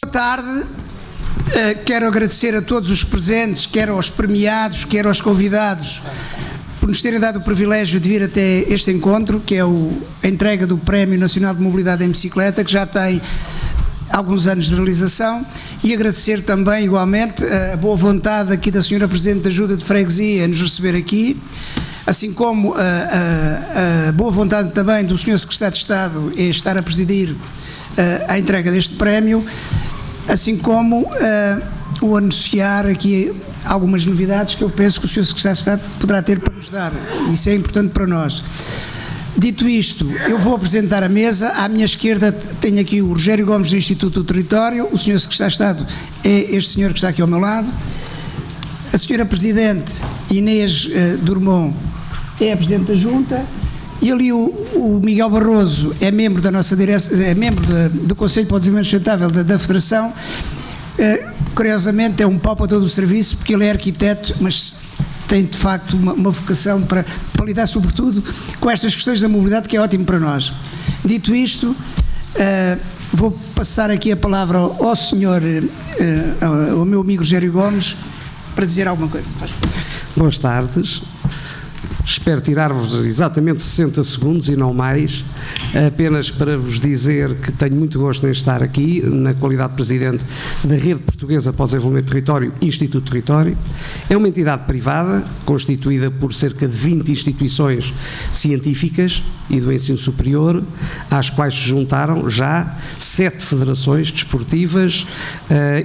Boa tarde. Quero agradecer a todos os presentes, quer aos premiados, quer aos convidados, por nos terem dado o privilégio de vir até este encontro, que é a entrega do Prémio Nacional de Mobilidade em Bicicleta, que já tem alguns anos de realização, e agradecer também, igualmente, a boa vontade aqui da Sra. Presidente da Junta de Freguesia a nos receber aqui, assim como a boa vontade também do Sr. Secretário de Estado em estar a presidir a entrega deste prémio, assim como o anunciar aqui algumas novidades que eu penso que o Sr. Secretário de Estado poderá ter para nos dar. Isso é importante para nós. Dito isto, eu vou apresentar a mesa. À minha esquerda tenho aqui o Rogério Gomes do Instituto do Território, o Sr. Secretário de Estado é este senhor que está aqui ao meu lado, a Sra. Presidente Inês Durmont é a Presidente da Junta, e ali o Miguel Barroso é membro da nossa direção, é membro do Conselho para o Desenvolvimento Sustentável da Federação. Curiosamente é um pau para todo o serviço, porque ele é arquiteto, mas tem de facto uma vocação para lidar sobretudo com estas questões da mobilidade, que é ótimo para nós. Dito isto, vou passar aqui a palavra ao senhor, ao meu amigo Rogério Gomes, para dizer alguma coisa. Faz favor. Boas tardes. Espero tirar-vos exatamente 60 segundos e não mais, apenas para vos dizer que tenho muito gosto em estar aqui, na qualidade de Presidente da Rede Portuguesa para o Desenvolvimento do Território, Instituto Território. É uma entidade privada, constituída por cerca de 20 instituições científicas e do ensino superior, às quais se juntaram já 7 federações desportivas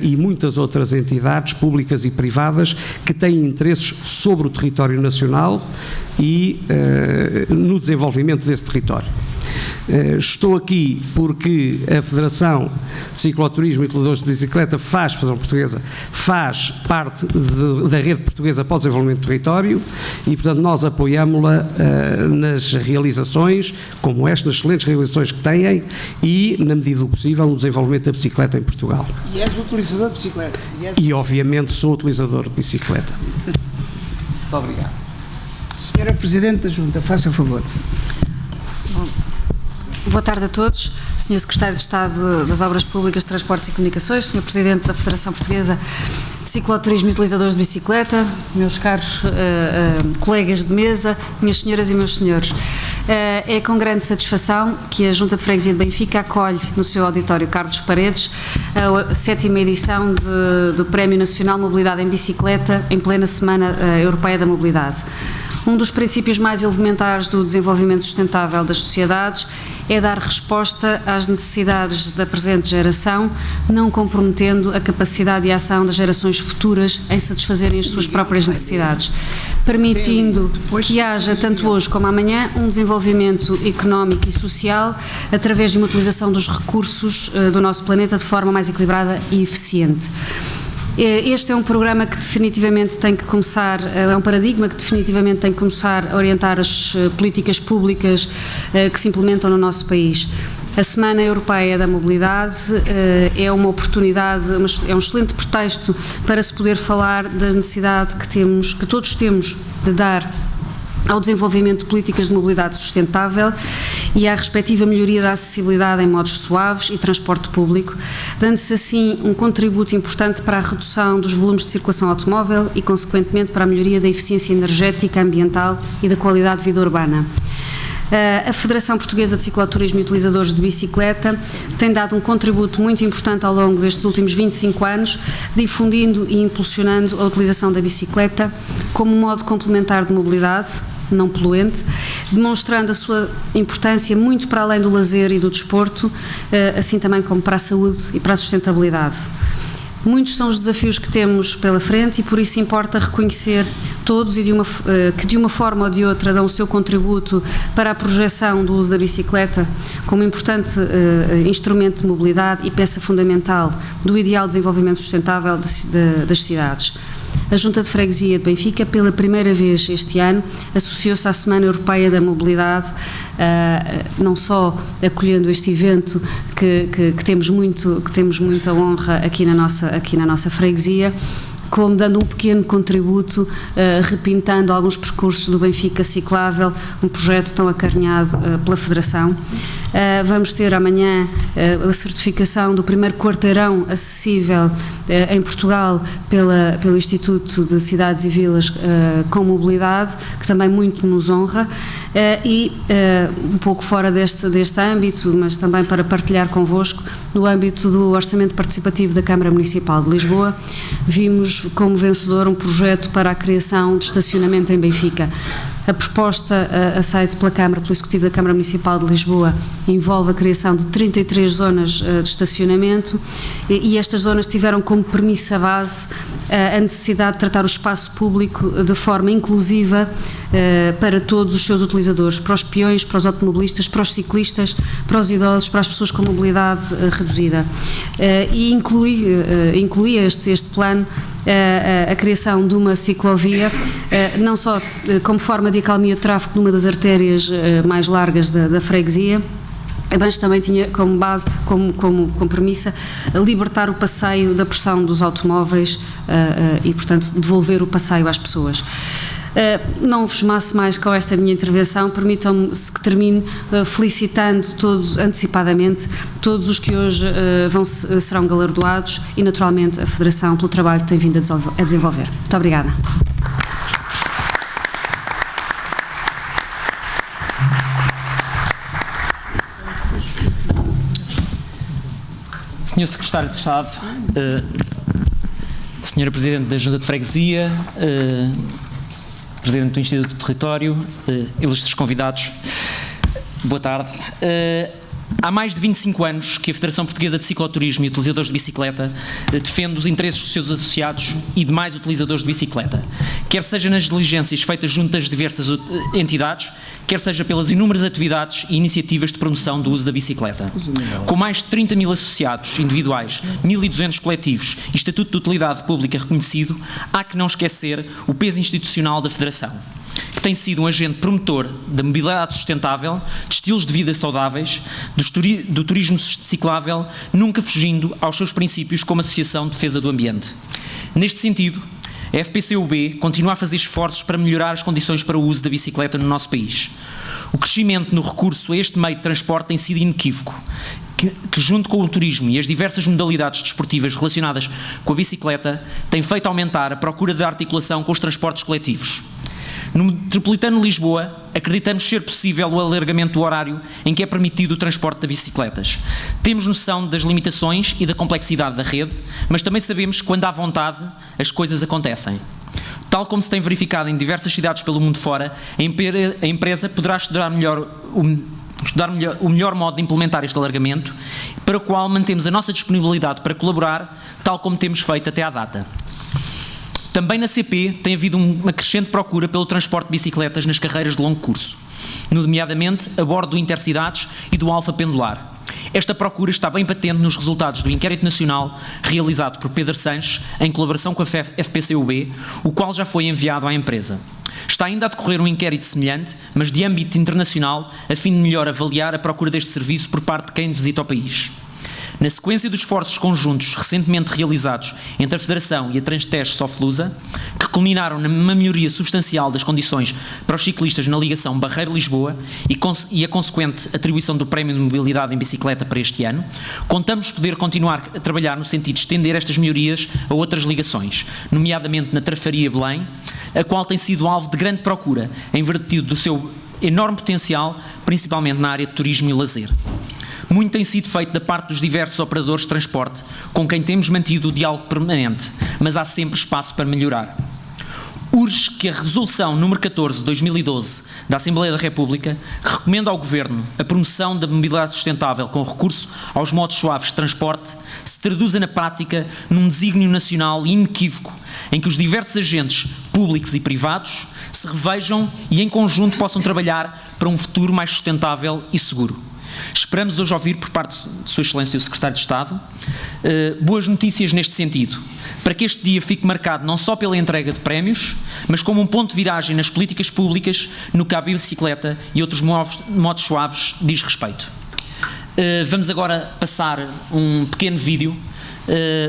e muitas outras entidades públicas e privadas que têm interesses sobre o território nacional e no desenvolvimento desse território. Estou aqui porque a Federação de Cicloturismo e Utilizadores de Bicicleta Federação Portuguesa, faz parte da Rede Portuguesa para o Desenvolvimento do Território e, portanto, nós apoiámo-la nas realizações, como estas excelentes realizações que têm e, na medida do possível, no desenvolvimento da bicicleta em Portugal. E és utilizador de bicicleta? E obviamente, sou utilizador de bicicleta. Muito obrigado. Senhora Presidente da Junta, faça favor. Bom, boa tarde a todos. Sr. Secretário de Estado das Obras Públicas, Transportes e Comunicações, Sr. Presidente da Federação Portuguesa de Cicloturismo e Utilizadores de Bicicleta, meus caros colegas de mesa, minhas senhoras e meus senhores. É com grande satisfação que a Junta de Freguesia de Benfica acolhe no seu auditório Carlos Paredes a 7ª edição do Prémio Nacional Mobilidade em Bicicleta em plena Semana Europeia da Mobilidade. Um dos princípios mais elementares do desenvolvimento sustentável das sociedades é dar resposta às necessidades da presente geração, não comprometendo a capacidade de ação das gerações futuras em satisfazerem as suas próprias necessidades, permitindo que haja, tanto hoje como amanhã, um desenvolvimento económico e social através de uma utilização dos recursos do nosso planeta de forma mais equilibrada e eficiente. Este é um programa que definitivamente tem que começar, é um paradigma que definitivamente tem que começar a orientar as políticas públicas que se implementam no nosso país. A Semana Europeia da Mobilidade é uma oportunidade, é um excelente pretexto para se poder falar da necessidade que todos temos de dar ao desenvolvimento de políticas de mobilidade sustentável e à respectiva melhoria da acessibilidade em modos suaves e transporte público, dando-se assim um contributo importante para a redução dos volumes de circulação automóvel e, consequentemente, para a melhoria da eficiência energética, ambiental e da qualidade de vida urbana. A Federação Portuguesa de Cicloturismo e Utilizadores de Bicicleta tem dado um contributo muito importante ao longo destes últimos 25 anos, difundindo e impulsionando a utilização da bicicleta como modo complementar de mobilidade, não poluente, demonstrando a sua importância muito para além do lazer e do desporto, assim também como para a saúde e para a sustentabilidade. Muitos são os desafios que temos pela frente e por isso importa reconhecer todos e que de uma forma ou de outra dão o seu contributo para a projeção do uso da bicicleta como importante instrumento de mobilidade e peça fundamental do ideal de desenvolvimento sustentável das cidades. A Junta de Freguesia de Benfica, pela primeira vez este ano, associou-se à Semana Europeia da Mobilidade, não só acolhendo este evento que temos muita honra aqui na nossa freguesia, como dando um pequeno contributo, repintando alguns percursos do Benfica Ciclável, um projeto tão acarinhado pela Federação. Vamos ter amanhã a certificação do primeiro quarteirão acessível em Portugal pelo Instituto de Cidades e Vilas com Mobilidade, que também muito nos honra, e um pouco fora deste âmbito, mas também para partilhar convosco, no âmbito do Orçamento Participativo da Câmara Municipal de Lisboa, vimos como vencedor um projeto para a criação de estacionamento em Benfica. A proposta aceita pela Câmara, pelo Executivo da Câmara Municipal de Lisboa, envolve a criação de 33 zonas de estacionamento e estas zonas tiveram como premissa base a necessidade de tratar o espaço público de forma inclusiva para todos os seus utilizadores, para os peões, para os automobilistas, para os ciclistas, para os idosos, para as pessoas com mobilidade reduzida. E incluía este plano a criação de uma ciclovia, não só como forma de acalmia de tráfego numa das artérias mais largas da freguesia, mas também tinha como base, como premissa, libertar o passeio da pressão dos automóveis e, portanto, devolver o passeio às pessoas. Não vos maço mais com esta minha intervenção, permitam-me que termine felicitando todos, antecipadamente, todos os que hoje serão galardoados e, naturalmente, a Federação pelo trabalho que tem vindo a desenvolver. Muito obrigada. Senhor Secretário de Estado, Senhora Presidente da Junta de Freguesia, Presidente do Instituto do Território, ilustres convidados, boa tarde. Há mais de 25 anos que a Federação Portuguesa de Cicloturismo e Utilizadores de Bicicleta defende os interesses dos seus associados e demais utilizadores de bicicleta, quer seja nas diligências feitas junto das diversas entidades, quer seja pelas inúmeras atividades e iniciativas de promoção do uso da bicicleta. Com mais de 30 mil associados individuais, 1.200 coletivos e Estatuto de Utilidade Pública reconhecido, há que não esquecer o peso institucional da Federação, que tem sido um agente promotor da mobilidade sustentável, de estilos de vida saudáveis, do turismo ciclável, nunca fugindo aos seus princípios como Associação de Defesa do Ambiente. Neste sentido, a FPCUB continua a fazer esforços para melhorar as condições para o uso da bicicleta no nosso país. O crescimento no recurso a este meio de transporte tem sido inequívoco, que junto com o turismo e as diversas modalidades desportivas relacionadas com a bicicleta, tem feito aumentar a procura de articulação com os transportes coletivos. No Metropolitano de Lisboa, acreditamos ser possível o alargamento do horário em que é permitido o transporte de bicicletas. Temos noção das limitações e da complexidade da rede, mas também sabemos que quando há vontade, as coisas acontecem. Tal como se tem verificado em diversas cidades pelo mundo fora, a empresa poderá estudar o melhor modo de implementar este alargamento, para o qual mantemos a nossa disponibilidade para colaborar, tal como temos feito até à data. Também na CP tem havido uma crescente procura pelo transporte de bicicletas nas carreiras de longo curso, nomeadamente a bordo do Intercidades e do Alfa Pendular. Esta procura está bem patente nos resultados do inquérito nacional realizado por Pedro Sanches, em colaboração com a FPCUB, o qual já foi enviado à empresa. Está ainda a decorrer um inquérito semelhante, mas de âmbito internacional, a fim de melhor avaliar a procura deste serviço por parte de quem visita o país. Na sequência dos esforços conjuntos recentemente realizados entre a Federação e a Transtex Soflusa, que culminaram numa melhoria substancial das condições para os ciclistas na ligação Barreiro-Lisboa e a consequente atribuição do Prémio de Mobilidade em Bicicleta para este ano, contamos poder continuar a trabalhar no sentido de estender estas melhorias a outras ligações, nomeadamente na Trafaria-Belém, a qual tem sido alvo de grande procura, em virtude do seu enorme potencial, principalmente na área de turismo e lazer. Muito tem sido feito da parte dos diversos operadores de transporte, com quem temos mantido o diálogo permanente, mas há sempre espaço para melhorar. Urge que a Resolução número 14 de 2012 da Assembleia da República, que recomenda ao Governo a promoção da mobilidade sustentável com recurso aos modos suaves de transporte, se traduza na prática num desígnio nacional inequívoco, em que os diversos agentes públicos e privados se revejam e em conjunto possam trabalhar para um futuro mais sustentável e seguro. Esperamos hoje ouvir por parte de Sua Excelência o Secretário de Estado boas notícias neste sentido, para que este dia fique marcado não só pela entrega de prémios, mas como um ponto de viragem nas políticas públicas no que a bicicleta e outros modos suaves diz respeito. Vamos agora passar um pequeno vídeo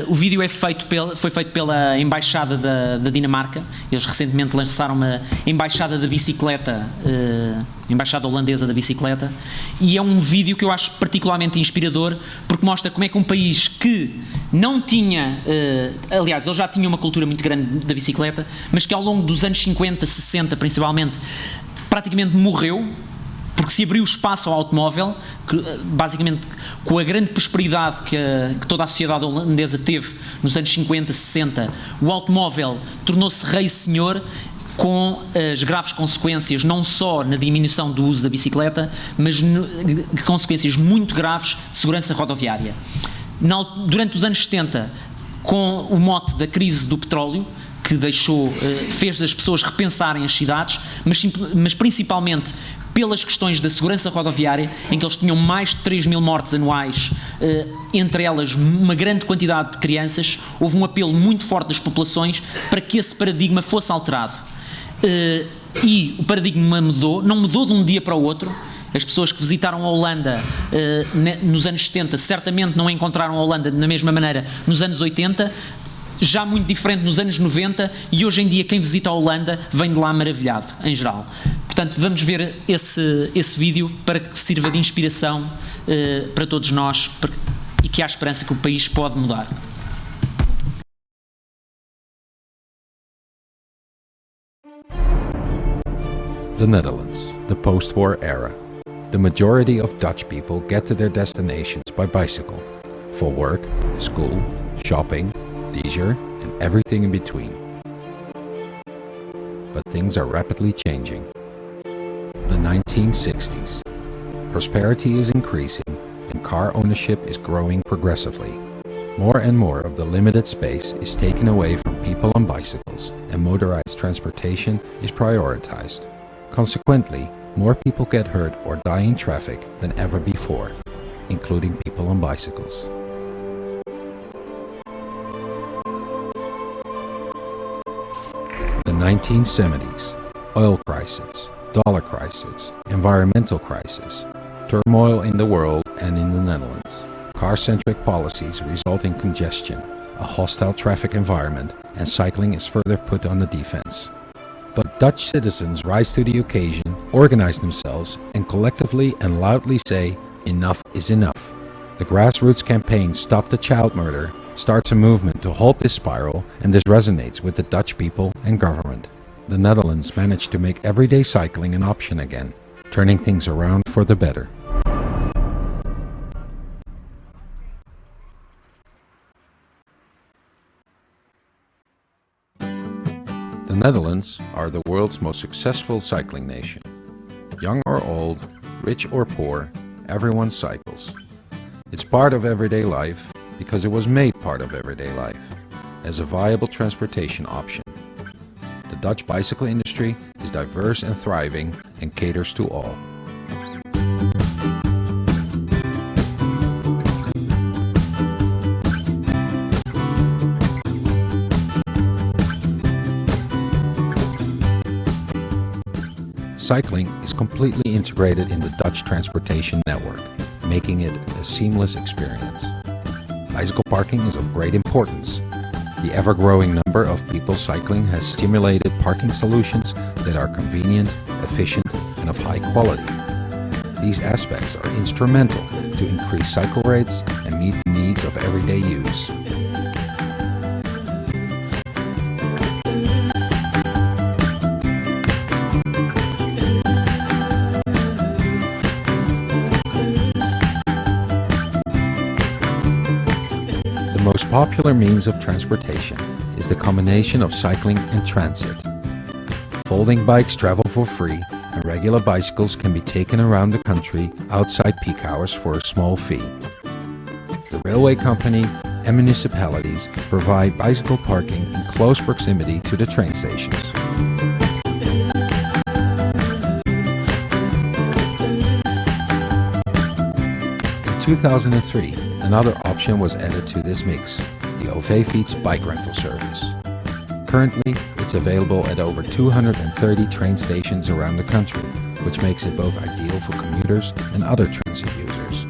O vídeo foi feito pela Embaixada da Dinamarca. Eles recentemente lançaram uma Embaixada da Bicicleta, Embaixada Holandesa da Bicicleta, e é um vídeo que eu acho particularmente inspirador, porque mostra como é que um país que não tinha, aliás, ele já tinha uma cultura muito grande da bicicleta, mas que ao longo dos anos 50, 60 principalmente, praticamente morreu, porque se abriu espaço ao automóvel, que, basicamente com a grande prosperidade que toda a sociedade holandesa teve nos anos 50, 60, o automóvel tornou-se rei senhor, com as graves consequências não só na diminuição do uso da bicicleta, mas consequências muito graves de segurança rodoviária. Durante os anos 70, com o mote da crise do petróleo, que fez as pessoas repensarem as cidades, mas principalmente pelas questões da segurança rodoviária, em que eles tinham mais de 3 mil mortes anuais, entre elas uma grande quantidade de crianças, houve um apelo muito forte das populações para que esse paradigma fosse alterado. E o paradigma não mudou de um dia para o outro. As pessoas que visitaram a Holanda nos anos 70 certamente não encontraram a Holanda da mesma maneira nos anos 80, já muito diferente nos anos 90, e hoje em dia quem visita a Holanda vem de lá maravilhado, em geral. Portanto, vamos ver esse vídeo para que sirva de inspiração para todos nós e que há esperança que o país pode mudar. The Netherlands, the post-war era. The majority of Dutch people get to their destinations by bicycle, for work, school, shopping, leisure, and everything in between. But things are rapidly changing. The 1960s. Prosperity is increasing and car ownership is growing progressively. More and more of the limited space is taken away from people on bicycles, and motorized transportation is prioritized. Consequently, more people get hurt or die in traffic than ever before, including people on bicycles. The 1970s. Oil crisis, dollar crisis, environmental crisis, turmoil in the world and in the Netherlands. Car-centric policies result in congestion, a hostile traffic environment, and cycling is further put on the defense. But Dutch citizens rise to the occasion, organize themselves, and collectively and loudly say, enough is enough. The grassroots campaign Stop the Child Murder starts a movement to halt this spiral, and this resonates with the Dutch people and government. The Netherlands managed to make everyday cycling an option again, turning things around for the better. The Netherlands are the world's most successful cycling nation. Young or old, rich or poor, everyone cycles. It's part of everyday life because it was made part of everyday life, as a viable transportation option. The Dutch bicycle industry is diverse and thriving and caters to all. Cycling is completely integrated in the Dutch transportation network, making it a seamless experience. Bicycle parking is of great importance. The ever-growing number of people cycling has stimulated parking solutions that are convenient, efficient, and of high quality. These aspects are instrumental to increase cycle rates and meet the needs of everyday use. The most popular means of transportation is the combination of cycling and transit. Folding bikes travel for free, and regular bicycles can be taken around the country outside peak hours for a small fee. The railway company and municipalities provide bicycle parking in close proximity to the train stations. In 2003, another option was added to this mix, the OV-Fiets bike rental service. Currently, it's available at over 230 train stations around the country, which makes it both ideal for commuters and other transit users.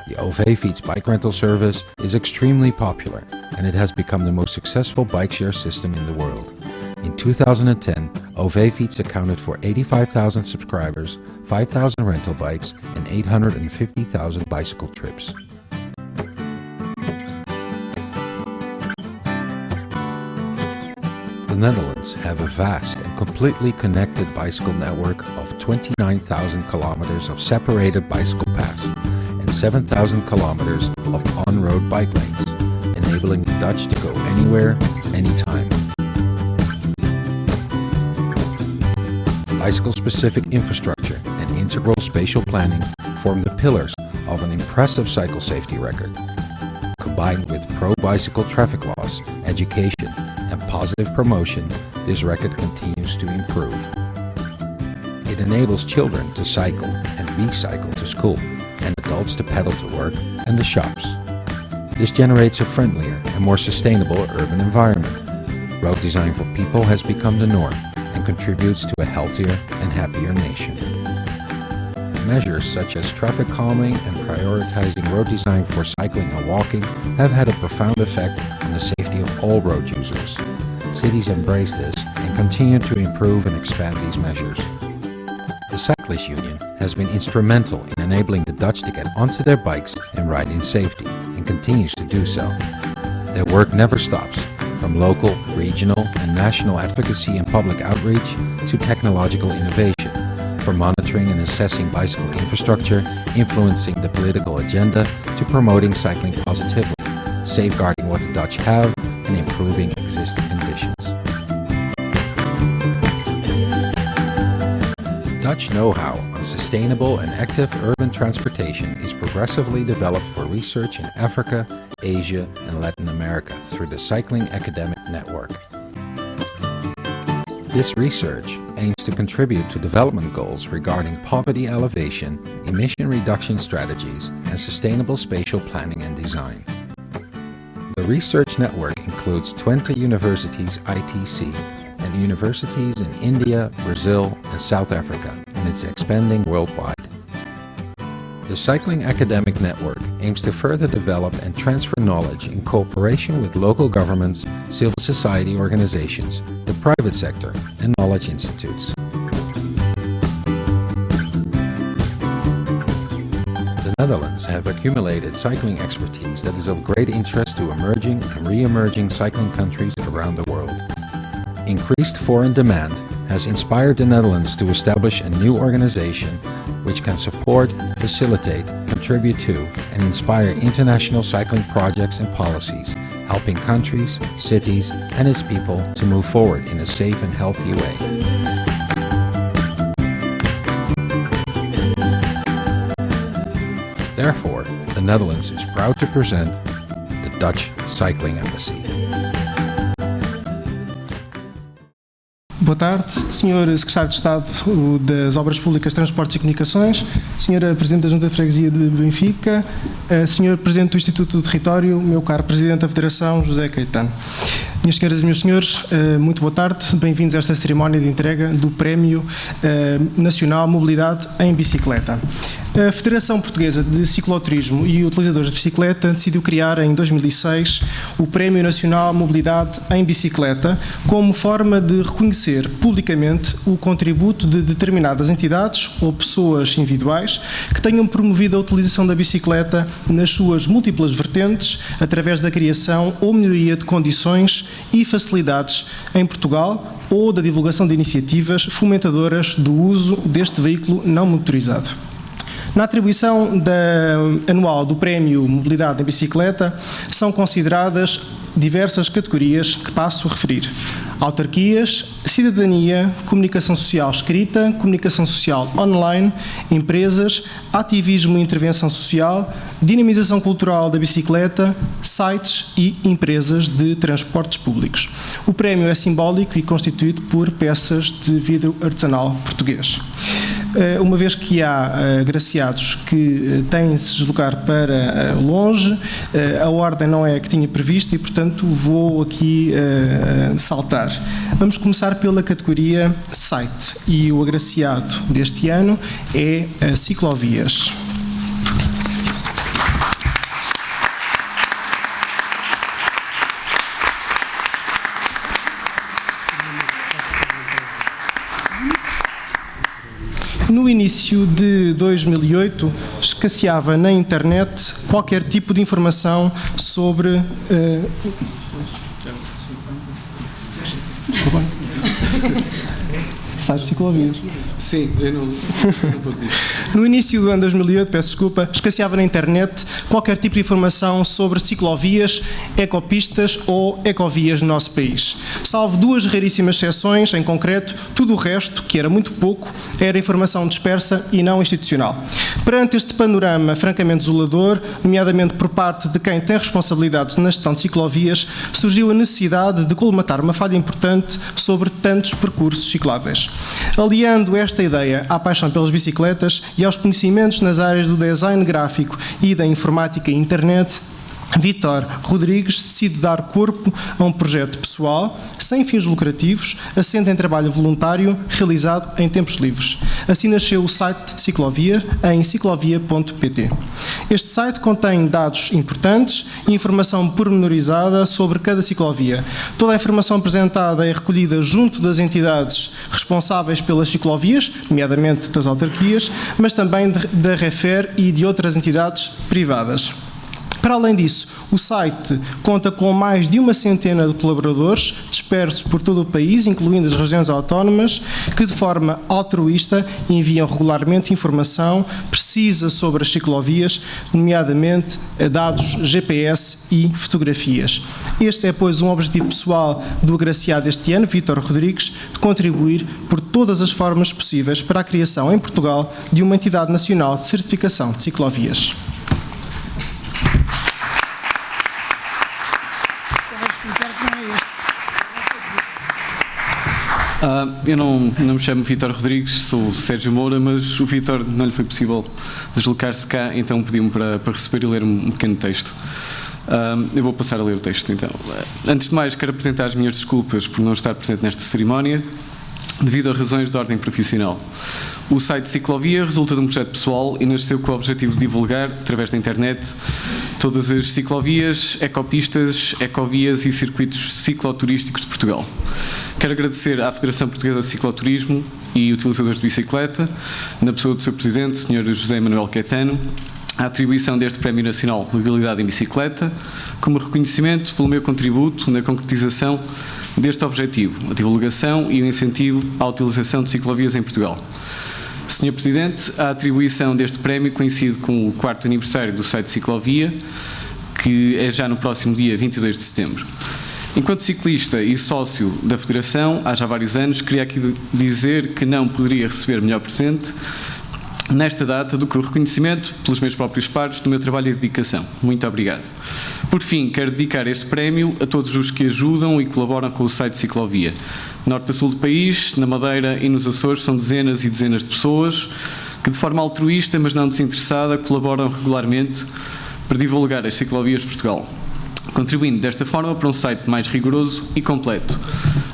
The Ovey Feet's bike rental service is extremely popular, and it has become the most successful bike share system in the world. In 2010, Ovey Feets accounted for 85,000 subscribers, 5,000 rental bikes, and 850,000 bicycle trips. The Netherlands have a vast and completely connected bicycle network of 29,000 kilometers of separated bicycle paths and 7,000 kilometers of on-road bike lanes, enabling the Dutch to go anywhere, anytime. Bicycle-specific infrastructure and integral spatial planning form the pillars of an impressive cycle safety record. Combined with pro-bicycle traffic laws, education, and positive promotion, this record continues to improve. It enables children to cycle and recycle to school, and adults to pedal to work and the shops. This generates a friendlier and more sustainable urban environment. Road design for people has become the norm and contributes to a healthier and happier nation. Measures such as traffic calming and prioritizing road design for cycling and walking have had a profound effect on the safety of all road users. Cities embrace this and continue to improve and expand these measures. The Cyclist Union has been instrumental in enabling the Dutch to get onto their bikes and ride in safety, and continues to do so. Their work never stops, from local, regional, and national advocacy and public outreach to technological innovation, from monitoring and assessing bicycle infrastructure, influencing the political agenda, to promoting cycling positively, safeguarding what the Dutch have, and improving existing conditions. Dutch know-how on sustainable and active urban transportation is progressively developed for research in Africa, Asia, and Latin America through the Cycling Academic Network. This research aims to contribute to development goals regarding poverty elevation, emission reduction strategies, and sustainable spatial planning and design. The research network includes 20 universities ITC and universities in India, Brazil, and South Africa, and it's expanding worldwide. The Cycling Academic Network aims to further develop and transfer knowledge in cooperation with local governments, civil society organizations, the private sector, and knowledge institutes. The Netherlands have accumulated cycling expertise that is of great interest to emerging and re-emerging cycling countries around the world. Increased foreign demand has inspired the Netherlands to establish a new organization which can support, facilitate, contribute to, and inspire international cycling projects and policies, helping countries, cities, and its people to move forward in a safe and healthy way. Therefore, the Netherlands is proud to present the Dutch Cycling Embassy. Boa tarde, Sr. Secretário de Estado das Obras Públicas, Transportes e Comunicações, Sra. Presidente da Junta de Freguesia de Benfica, Sr. Presidente do Instituto do Território, meu caro Presidente da Federação, José Caetano. Minhas senhoras e meus senhores, muito boa tarde, bem-vindos a esta cerimónia de entrega do Prémio Nacional Mobilidade em Bicicleta. A Federação Portuguesa de Cicloturismo e Utilizadores de Bicicleta decidiu criar em 2006 o Prémio Nacional Mobilidade em Bicicleta como forma de reconhecer publicamente o contributo de determinadas entidades ou pessoas individuais que tenham promovido a utilização da bicicleta nas suas múltiplas vertentes através da criação ou melhoria de condições e facilidades em Portugal ou da divulgação de iniciativas fomentadoras do uso deste veículo não motorizado. Na atribuição anual do Prémio Mobilidade em Bicicleta são consideradas diversas categorias que passo a referir: autarquias, cidadania, comunicação social escrita, comunicação social online, empresas, ativismo e intervenção social, dinamização cultural da bicicleta, sites e empresas de transportes públicos. O prémio é simbólico e constituído por peças de vidro artesanal português. Uma vez que há agraciados que têm de se deslocar para longe, a ordem não é a que tinha previsto e, portanto, vou aqui saltar. Vamos começar pela categoria site e o agraciado deste ano é Ciclovias. no início de 2008 escasseava na internet qualquer tipo de informação sobre site de ciclovias. Sim, eu não posso dizer. No início do ano 2008, peço desculpa, escasseava na internet qualquer tipo de informação sobre ciclovias, ecopistas ou ecovias no nosso país. Salvo duas raríssimas exceções, em concreto, tudo o resto, que era muito pouco, era informação dispersa e não institucional. Perante este panorama francamente desolador, nomeadamente por parte de quem tem responsabilidades na gestão de ciclovias, surgiu a necessidade de colmatar uma falha importante sobre tantos percursos cicláveis. Aliando esta ideia à paixão pelas bicicletas e aos conhecimentos nas áreas do design gráfico e da informática e internet, Vítor Rodrigues decide dar corpo a um projeto pessoal, sem fins lucrativos, assente em trabalho voluntário, realizado em tempos livres. Assim nasceu o site de ciclovia em ciclovia.pt. Este site contém dados importantes e informação pormenorizada sobre cada ciclovia. Toda a informação apresentada é recolhida junto das entidades responsáveis pelas ciclovias, nomeadamente das autarquias, mas também da REFER e de outras entidades privadas. Para além disso, o site conta com mais de 100 de colaboradores dispersos por todo o país, incluindo as regiões autónomas, que de forma altruísta enviam regularmente informação precisa sobre as ciclovias, nomeadamente dados GPS e fotografias. Este é, pois, um objetivo pessoal do agraciado este ano, Vítor Rodrigues, de contribuir por todas as formas possíveis para a criação em Portugal de uma entidade nacional de certificação de ciclovias. Eu não me chamo Vítor Rodrigues, sou Sérgio Moura, mas o Vítor não lhe foi possível deslocar-se cá, então pediu-me para receber e ler um pequeno texto. Eu vou passar a ler o texto, então. Antes de mais, quero apresentar as minhas desculpas por não estar presente nesta cerimónia, devido a razões de ordem profissional. O site Ciclovia resulta de um projeto pessoal e nasceu com o objetivo de divulgar, através da internet, todas as ciclovias, ecopistas, ecovias e circuitos cicloturísticos de Portugal. Quero agradecer à Federação Portuguesa de Cicloturismo e utilizadores de bicicleta, na pessoa do seu presidente, Sr. José Manuel Caetano, a atribuição deste Prémio Nacional de Mobilidade em Bicicleta, como reconhecimento pelo meu contributo na concretização deste objetivo, a divulgação e o incentivo à utilização de ciclovias em Portugal. Sr. Presidente, a atribuição deste prémio coincide com o 4º aniversário do site Ciclovia, que é já no próximo dia 22 de setembro. Enquanto ciclista e sócio da Federação, há já vários anos, queria aqui dizer que não poderia receber melhor presente nesta data do que o reconhecimento pelos meus próprios pares do meu trabalho e dedicação. Muito obrigado. Por fim, quero dedicar este prémio a todos os que ajudam e colaboram com o site Ciclovia. Norte a sul do país, na Madeira e nos Açores, são dezenas e dezenas de pessoas que, de forma altruísta, mas não desinteressada, colaboram regularmente para divulgar as ciclovias de Portugal, contribuindo desta forma para um site mais rigoroso e completo.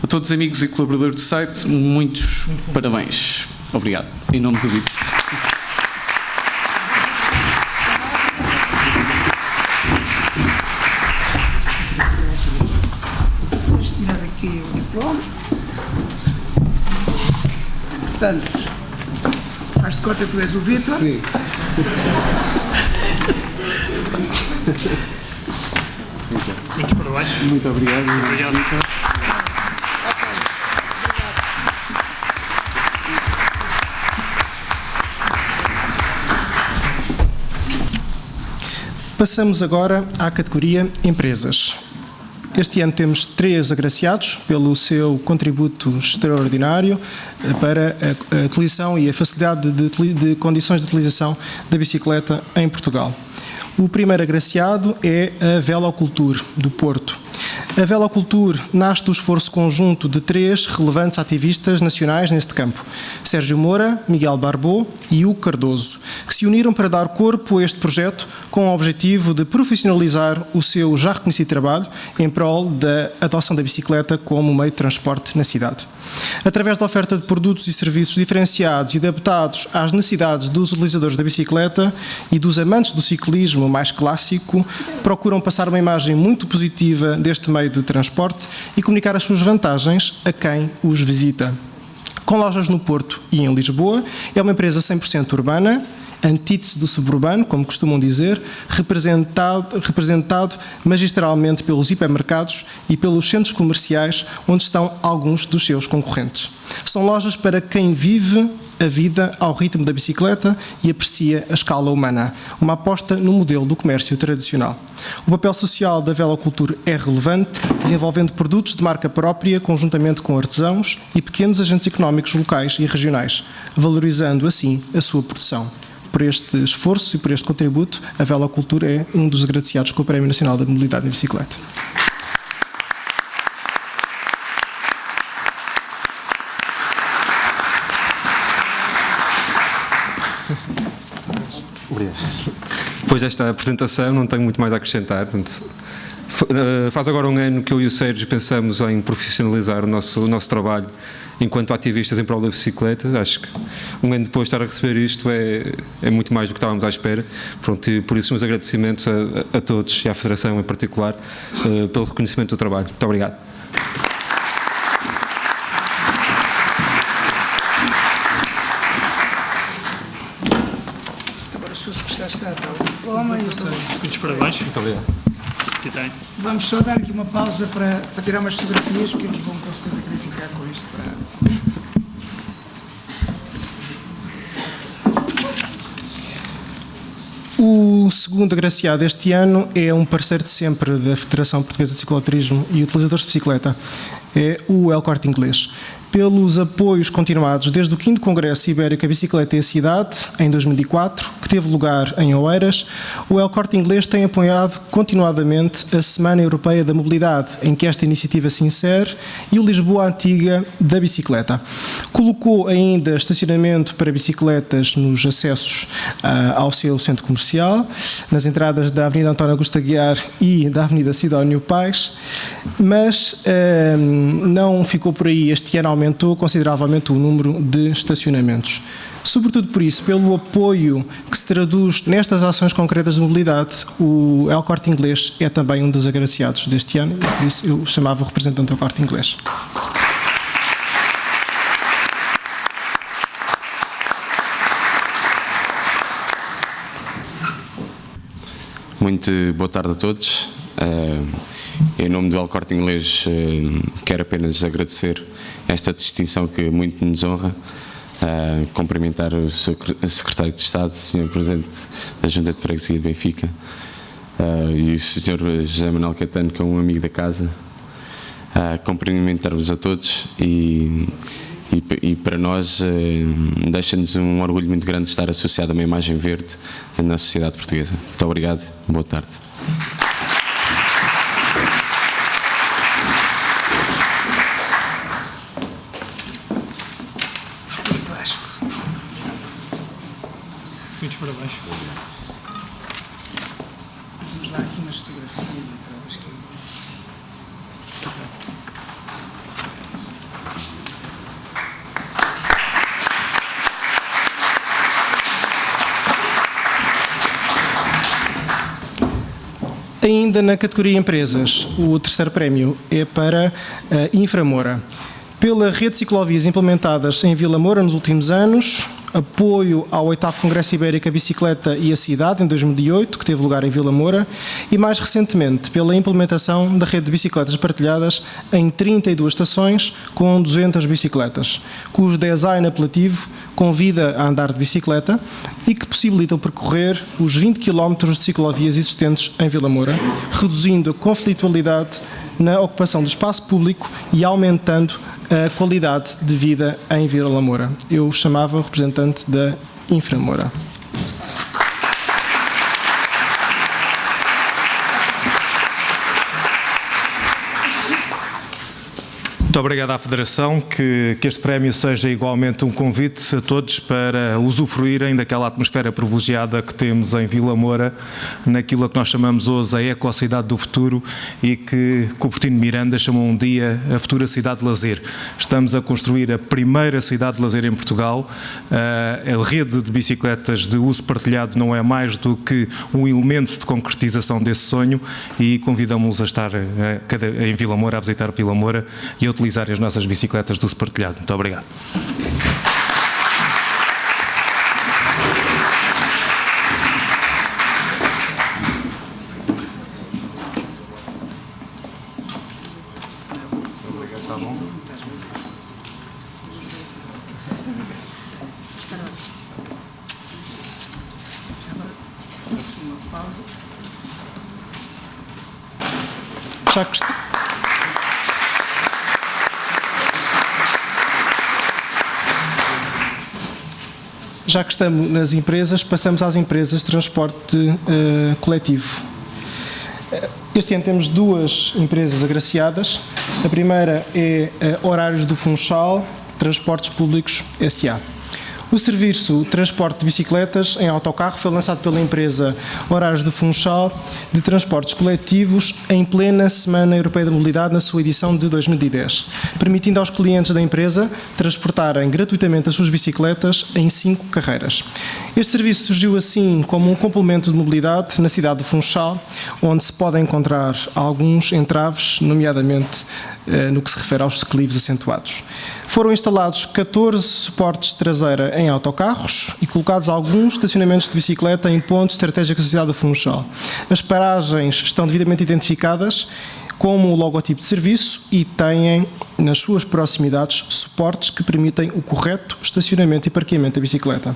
A todos os amigos e colaboradores do site, muitos parabéns. Obrigado. Em nome do Vítor. Deixa tirar aqui o diploma. Portanto, faz de conta que tu és o Vítor. Sim. Muitos parabéns. Muito obrigado. Obrigado. Passamos agora à categoria Empresas. Este ano temos 3 agraciados pelo seu contributo extraordinário para a utilização e a facilidade de condições de utilização da bicicleta em Portugal. O primeiro agraciado é a Veloculture, do Porto. A Veloculture nasce do esforço conjunto de 3 relevantes ativistas nacionais neste campo: Sérgio Moura, Miguel Barbot e Hugo Cardoso, que se uniram para dar corpo a este projeto com o objetivo de profissionalizar o seu já reconhecido trabalho em prol da adoção da bicicleta como meio de transporte na cidade. Através da oferta de produtos e serviços diferenciados e adaptados às necessidades dos utilizadores da bicicleta e dos amantes do ciclismo mais clássico, procuram passar uma imagem muito positiva deste meio de transporte e comunicar as suas vantagens a quem os visita. Com lojas no Porto e em Lisboa, é uma empresa 100% urbana, antítese do suburbano, como costumam dizer, representado magistralmente pelos hipermercados e pelos centros comerciais, onde estão alguns dos seus concorrentes. São lojas para quem vive a vida ao ritmo da bicicleta e aprecia a escala humana, uma aposta no modelo do comércio tradicional. O papel social da velocultura é relevante, desenvolvendo produtos de marca própria conjuntamente com artesãos e pequenos agentes económicos locais e regionais, valorizando assim a sua produção. Por este esforço e por este contributo, a velocultura é um dos agraciados com o Prémio Nacional da Mobilidade em Bicicleta. Obrigado. Depois desta apresentação, não tenho muito mais a acrescentar. Faz agora um ano que eu e o Sérgio pensamos em profissionalizar o nosso trabalho enquanto ativistas em prol da bicicleta. Acho que um ano depois de estar a receber isto é muito mais do que estávamos à espera. Pronto, e por isso, meus agradecimentos a todos e à Federação em particular pelo reconhecimento do trabalho. Muito obrigado. Agora o Sr. Secretário de Estado está ao diploma e eu estou... Muitos parabéns. Muito obrigado. Aqui tem. Vamos só dar aqui uma pausa para tirar umas fotografias, porque eles vão com certeza querer ficar com isto. O segundo agraciado este ano é um parceiro de sempre da Federação Portuguesa de Cicloturismo e utilizadores de bicicleta, é o El Corte Inglês. Pelos apoios continuados desde o 5º Congresso Ibérico A Bicicleta e a Cidade, em 2004, que teve lugar em Oeiras, o El Corte Inglês tem apoiado continuadamente a Semana Europeia da Mobilidade, em que esta iniciativa se insere, e o Lisboa Antiga da Bicicleta. Colocou ainda estacionamento para bicicletas nos acessos ao seu centro comercial, nas entradas da Avenida António Augusto Aguiar e da Avenida Sidónio Pais, mas não ficou por aí. Este ano aumentou consideravelmente o número de estacionamentos. Sobretudo por isso, pelo apoio que se traduz nestas ações concretas de mobilidade, o El Corte Inglês é também um dos agraciados deste ano, e por isso eu chamava o representante do El Corte Inglês. Muito boa tarde a todos. Em nome do El Corte Inglês, quero apenas agradecer esta distinção que muito nos honra, cumprimentar o Secretário de Estado, Sr. Presidente da Junta de Freguesia de Benfica, e o Sr. José Manuel Caetano, que é um amigo da casa, cumprimentar-vos a todos e para nós deixa-nos um orgulho muito grande de estar associado a uma imagem verde na sociedade portuguesa. Muito obrigado, boa tarde. Muitos parabéns. Vamos lá aqui umas fotografias. Ainda na categoria Empresas, o terceiro prémio é para a Inframoura. Pela rede de ciclovias implementadas em Vila Moura nos últimos anos, apoio ao 8º Congresso Ibérico A Bicicleta e a Cidade, em 2008, que teve lugar em Vila Moura, e mais recentemente pela implementação da rede de bicicletas partilhadas em 32 estações, com 200 bicicletas, cujo design apelativo convida a andar de bicicleta e que possibilitam percorrer os 20 km de ciclovias existentes em Vila Moura, reduzindo a conflitualidade na ocupação do espaço público e aumentando a qualidade de vida em Vila Moura. Eu chamava o representante da Inframoura. Muito obrigado à Federação, que este prémio seja igualmente um convite a todos para usufruírem daquela atmosfera privilegiada que temos em Vila Moura, naquilo que nós chamamos hoje a ecocidade do futuro e que Cupertino Miranda chamou um dia a futura cidade de lazer. Estamos a construir a primeira cidade de lazer em Portugal. A rede de bicicletas de uso partilhado não é mais do que um elemento de concretização desse sonho e convidamos-los a estar em Vila Moura, a visitar Vila Moura e a utilizar utilizarem as nossas bicicletas de uso partilhado. Muito obrigado. Já que estamos nas empresas, passamos às empresas de transporte coletivo. Este ano temos duas empresas agraciadas. A primeira é Horários do Funchal, Transportes Públicos S.A. O serviço de transporte de bicicletas em autocarro foi lançado pela empresa Horários do Funchal de Transportes Coletivos em plena Semana Europeia da Mobilidade, na sua edição de 2010, permitindo aos clientes da empresa transportarem gratuitamente as suas bicicletas em 5 carreiras. Este serviço surgiu assim como um complemento de mobilidade na cidade do Funchal, onde se podem encontrar alguns entraves, nomeadamente no que se refere aos declives acentuados. Foram instalados 14 suportes de traseira em autocarros e colocados alguns estacionamentos de bicicleta em pontos estratégicos da cidade do Funchal. As paragens estão devidamente identificadas como o logotipo de serviço e têm nas suas proximidades suportes que permitem o correto estacionamento e parqueamento da bicicleta.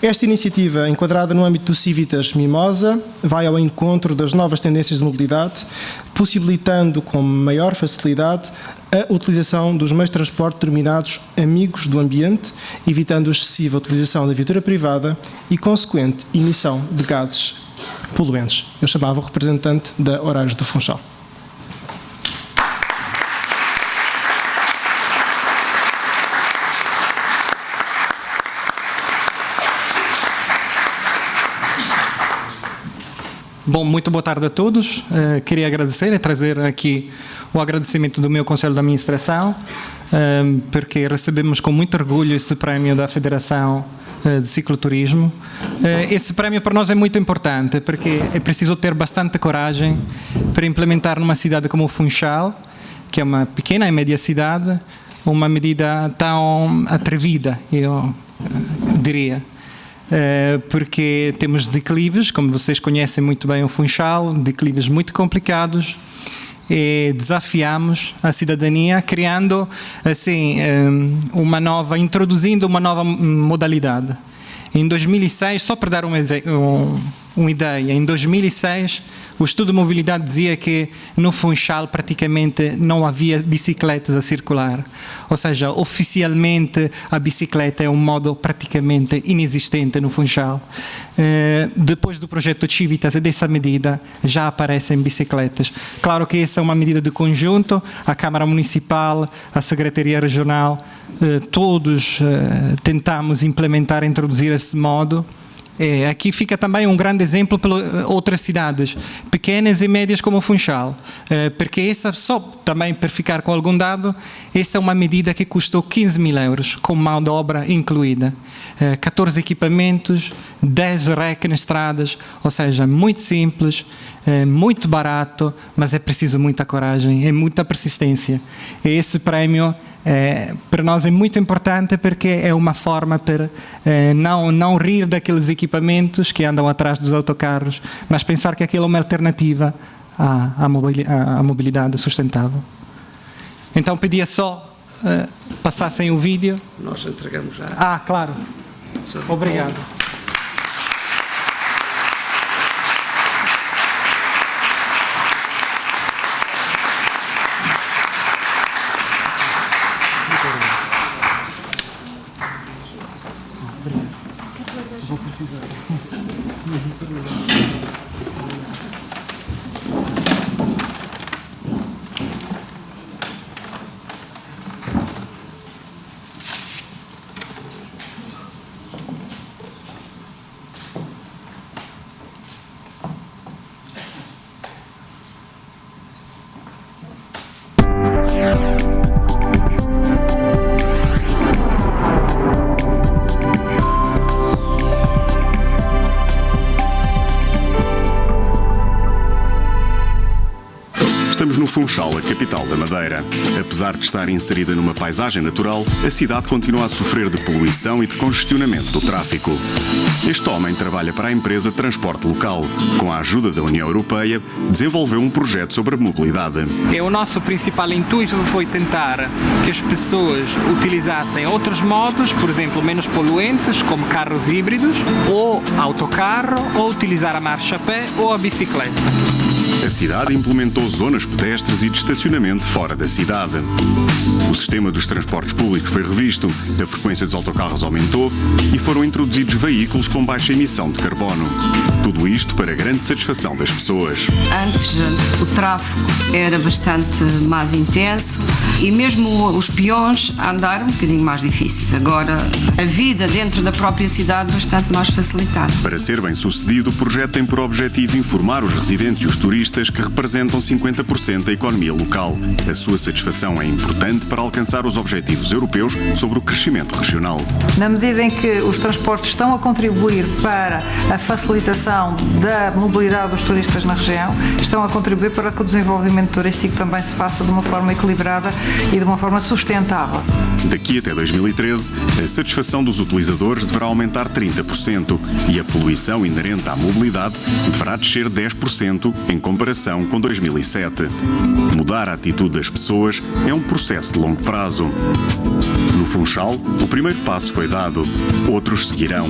Esta iniciativa, enquadrada no âmbito do Civitas Mimosa, vai ao encontro das novas tendências de mobilidade, possibilitando com maior facilidade a utilização dos meios de transporte denominados amigos do ambiente, evitando a excessiva utilização da viatura privada e consequente emissão de gases poluentes. Eu chamava o representante da Horários do Funchal. Bom, muito boa tarde a todos. Queria agradecer e trazer aqui o agradecimento do meu Conselho de Administração, porque recebemos com muito orgulho esse prémio da Federação de Cicloturismo. Esse prémio para nós é muito importante, porque é preciso ter bastante coragem para implementar numa cidade como o Funchal, que é uma pequena e média cidade, uma medida tão atrevida, eu diria. Porque temos declives, como vocês conhecem muito bem o Funchal, declives muito complicados, e desafiamos a cidadania criando assim introduzindo uma nova modalidade. Em 2006, só para dar uma ideia, em 2006 o estudo de mobilidade dizia que no Funchal praticamente não havia bicicletas a circular. Ou seja, oficialmente a bicicleta é um modo praticamente inexistente no Funchal. Depois do projeto Civitas e dessa medida já aparecem bicicletas. Claro que essa é uma medida de conjunto, a Câmara Municipal, a Secretaria Regional, todos tentamos implementar e introduzir esse modo. Aqui fica também um grande exemplo para outras cidades, pequenas e médias como o Funchal, porque essa, só também para ficar com algum dado, essa é uma medida que custou 15 mil euros, com mão de obra incluída. 14 equipamentos, 10 REC nas estradas, ou seja, muito simples, muito barato, mas é preciso muita coragem e muita persistência. E esse prémio para nós é muito importante porque é uma forma para não rir daqueles equipamentos que andam atrás dos autocarros, mas pensar que aquilo é uma alternativa à mobilidade sustentável. Então pedia só passassem o vídeo. Nós entregamos já. Claro. Obrigado. Estamos no Funchal, a capital da Madeira. Apesar de estar inserida numa paisagem natural, a cidade continua a sofrer de poluição e de congestionamento do tráfico. Este homem trabalha para a empresa Transporte Local. Com a ajuda da União Europeia, desenvolveu um projeto sobre a mobilidade. O nosso principal intuito foi tentar que as pessoas utilizassem outros modos, por exemplo, menos poluentes, como carros híbridos, ou autocarro, ou utilizar a marcha a pé ou a bicicleta. A cidade implementou zonas pedestres e de estacionamento fora da cidade. O sistema dos transportes públicos foi revisto, a frequência dos autocarros aumentou e foram introduzidos veículos com baixa emissão de carbono. Tudo isto para grande satisfação das pessoas. Antes o tráfego era bastante mais intenso e mesmo os peões andaram um bocadinho mais difíceis. Agora a vida dentro da própria cidade bastante mais facilitada. Para ser bem sucedido, o projeto tem por objetivo informar os residentes e os turistas que representam 50% da economia local. A sua satisfação é importante para alcançar os objetivos europeus sobre o crescimento regional. Na medida em que os transportes estão a contribuir para a facilitação da mobilidade dos turistas na região, estão a contribuir para que o desenvolvimento turístico também se faça de uma forma equilibrada e de uma forma sustentável. Daqui até 2013, a satisfação dos utilizadores deverá aumentar 30% e a poluição inerente à mobilidade deverá descer 10% em comparação com 2007. Mudar a atitude das pessoas é um processo de longo prazo. No Funchal, o primeiro passo foi dado, outros seguirão.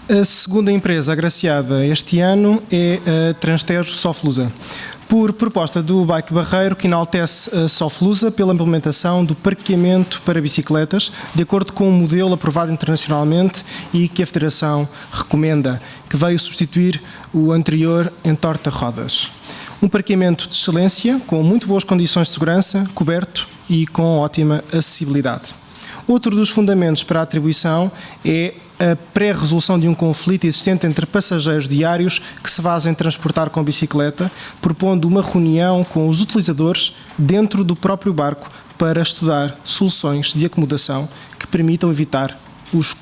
A segunda empresa agraciada este ano é a Transtejo Soflusa, por proposta do Bike Barreiro, que enaltece a Soflusa pela implementação do parqueamento para bicicletas, de acordo com um modelo aprovado internacionalmente e que a Federação recomenda, que veio substituir o anterior em torta-rodas. Um parqueamento de excelência, com muito boas condições de segurança, coberto e com ótima acessibilidade. Outro dos fundamentos para a atribuição é a pré-resolução de um conflito existente entre passageiros diários que se fazem transportar com bicicleta, propondo uma reunião com os utilizadores dentro do próprio barco para estudar soluções de acomodação que permitam evitar os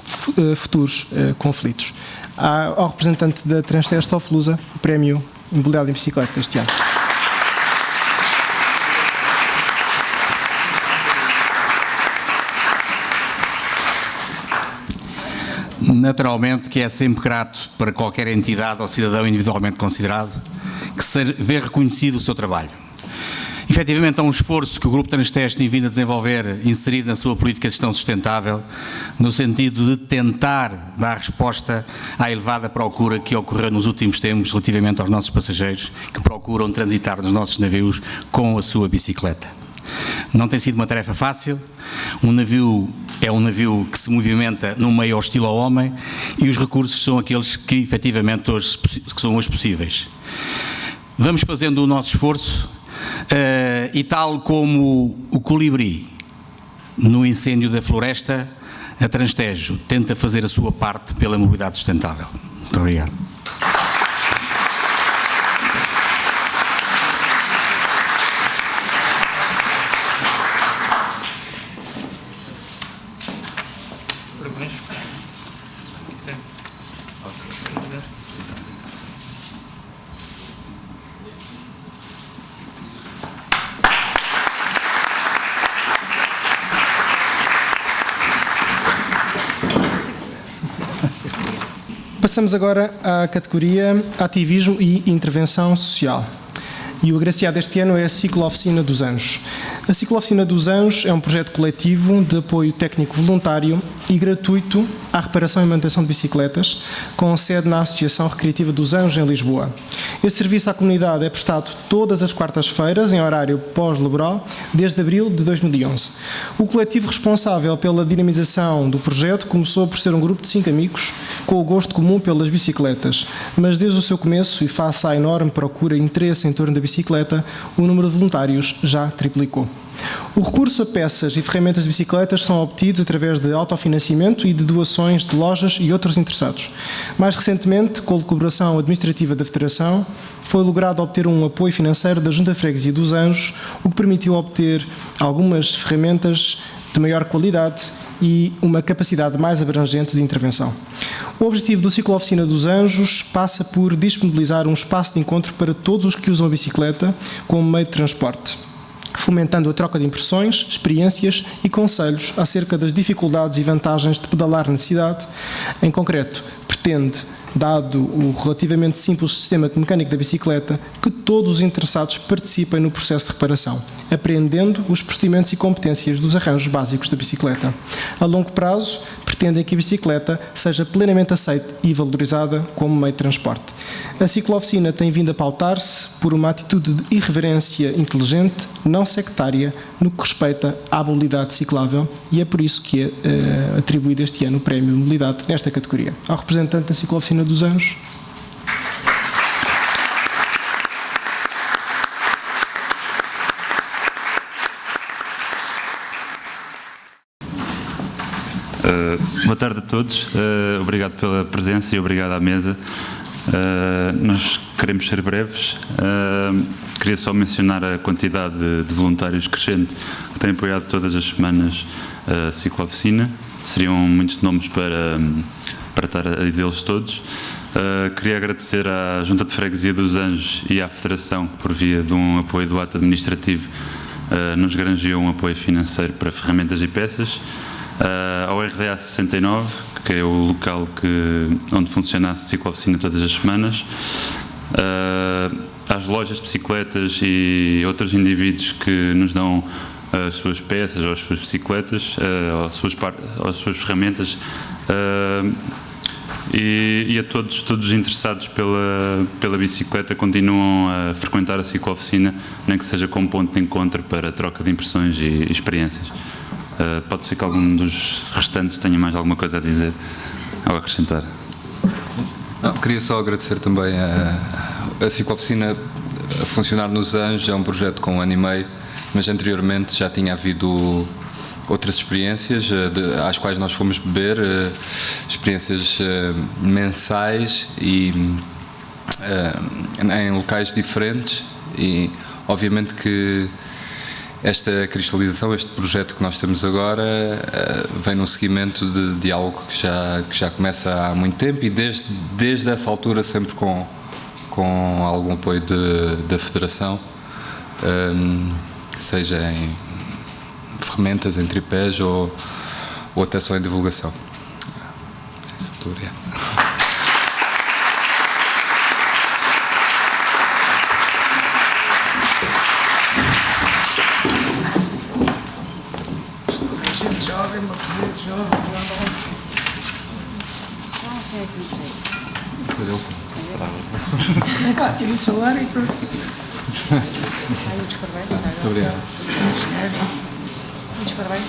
futuros conflitos. Ao representante da Transtejo Soflusa, o prémio Mobilidade em Bicicleta deste ano. Naturalmente que é sempre grato para qualquer entidade ou cidadão individualmente considerado que se vê reconhecido o seu trabalho. Efetivamente, é um esforço que o Grupo Transtejo tem vindo a desenvolver, inserido na sua política de gestão sustentável, no sentido de tentar dar resposta à elevada procura que ocorreu nos últimos tempos relativamente aos nossos passageiros que procuram transitar nos nossos navios com a sua bicicleta. Não tem sido uma tarefa fácil. Um navio é um navio que se movimenta num meio hostil ao homem e os recursos são aqueles que efetivamente hoje são os possíveis. Vamos fazendo o nosso esforço e tal como o colibri no incêndio da floresta, a Transtejo tenta fazer a sua parte pela mobilidade sustentável. Muito obrigado. Passamos agora à categoria Ativismo e Intervenção Social. E o agraciado este ano é a Ciclo-Oficina dos Anjos. A Ciclo-Oficina dos Anjos é um projeto coletivo de apoio técnico voluntário e gratuito à reparação e manutenção de bicicletas, com sede na Associação Recreativa dos Anjos, em Lisboa. Este serviço à comunidade é prestado todas as quartas-feiras, em horário pós-laboral, desde abril de 2011. O coletivo responsável pela dinamização do projeto começou por ser um grupo de 5 amigos, com o gosto comum pelas bicicletas, mas desde o seu começo, e face à enorme procura e interesse em torno da bicicleta, o número de voluntários já triplicou. O recurso a peças e ferramentas de bicicletas são obtidos através de autofinanciamento e de doações de lojas e outros interessados. Mais recentemente, com a colaboração administrativa da Federação, foi logrado obter um apoio financeiro da Junta de Freguesia dos Anjos, o que permitiu obter algumas ferramentas de maior qualidade e uma capacidade mais abrangente de intervenção. O objetivo do Ciclo Oficina dos Anjos passa por disponibilizar um espaço de encontro para todos os que usam a bicicleta como meio de transporte, fomentando a troca de impressões, experiências e conselhos acerca das dificuldades e vantagens de pedalar na cidade. Em concreto, pretende, dado o relativamente simples sistema mecânico da bicicleta, que todos os interessados participem no processo de reparação, apreendendo os procedimentos e competências dos arranjos básicos da bicicleta. A longo prazo, pretendem que a bicicleta seja plenamente aceita e valorizada como meio de transporte. A ciclooficina tem vindo a pautar-se por uma atitude de irreverência inteligente, não sectária, no que respeita à mobilidade ciclável, e é por isso que é atribuído este ano o Prémio Mobilidade nesta categoria. Ao representante da Ciclooficina dos Anjos. Boa tarde a todos, obrigado pela presença e obrigado à mesa. Nós queremos ser breves. Queria só mencionar a quantidade de voluntários crescente que têm apoiado todas as semanas a ciclooficina. Seriam muitos nomes para estar a dizê-los todos. Queria agradecer à Junta de Freguesia dos Anjos e à Federação, por via de um apoio do ato administrativo, nos granjeou um apoio financeiro para ferramentas e peças. Ao RDA 69, que é o local onde funciona a ciclooficina todas as semanas, às lojas de bicicletas e outros indivíduos que nos dão as suas peças ou as suas bicicletas, ou as suas ferramentas, e a todos os interessados pela bicicleta continuam a frequentar a ciclooficina, nem que seja como ponto de encontro para a troca de impressões e experiências. Pode ser que algum dos restantes tenha mais alguma coisa a dizer ou a acrescentar. Não, queria só agradecer também a ciclooficina a funcionar nos Anjos. É um projeto com 1 ano e meio, mas anteriormente já tinha havido outras experiências às quais nós fomos beber, experiências mensais e em locais diferentes, e obviamente que esta cristalização, este projeto que nós temos agora, vem num seguimento de algo que já começa há muito tempo, e desde essa altura sempre com algum apoio da Federação, seja em ferramentas, em tripés ou até só em divulgação. Essa altura é. Uma presidente jovem, tira o salário e pronto. Muito obrigado. Muitos parabéns.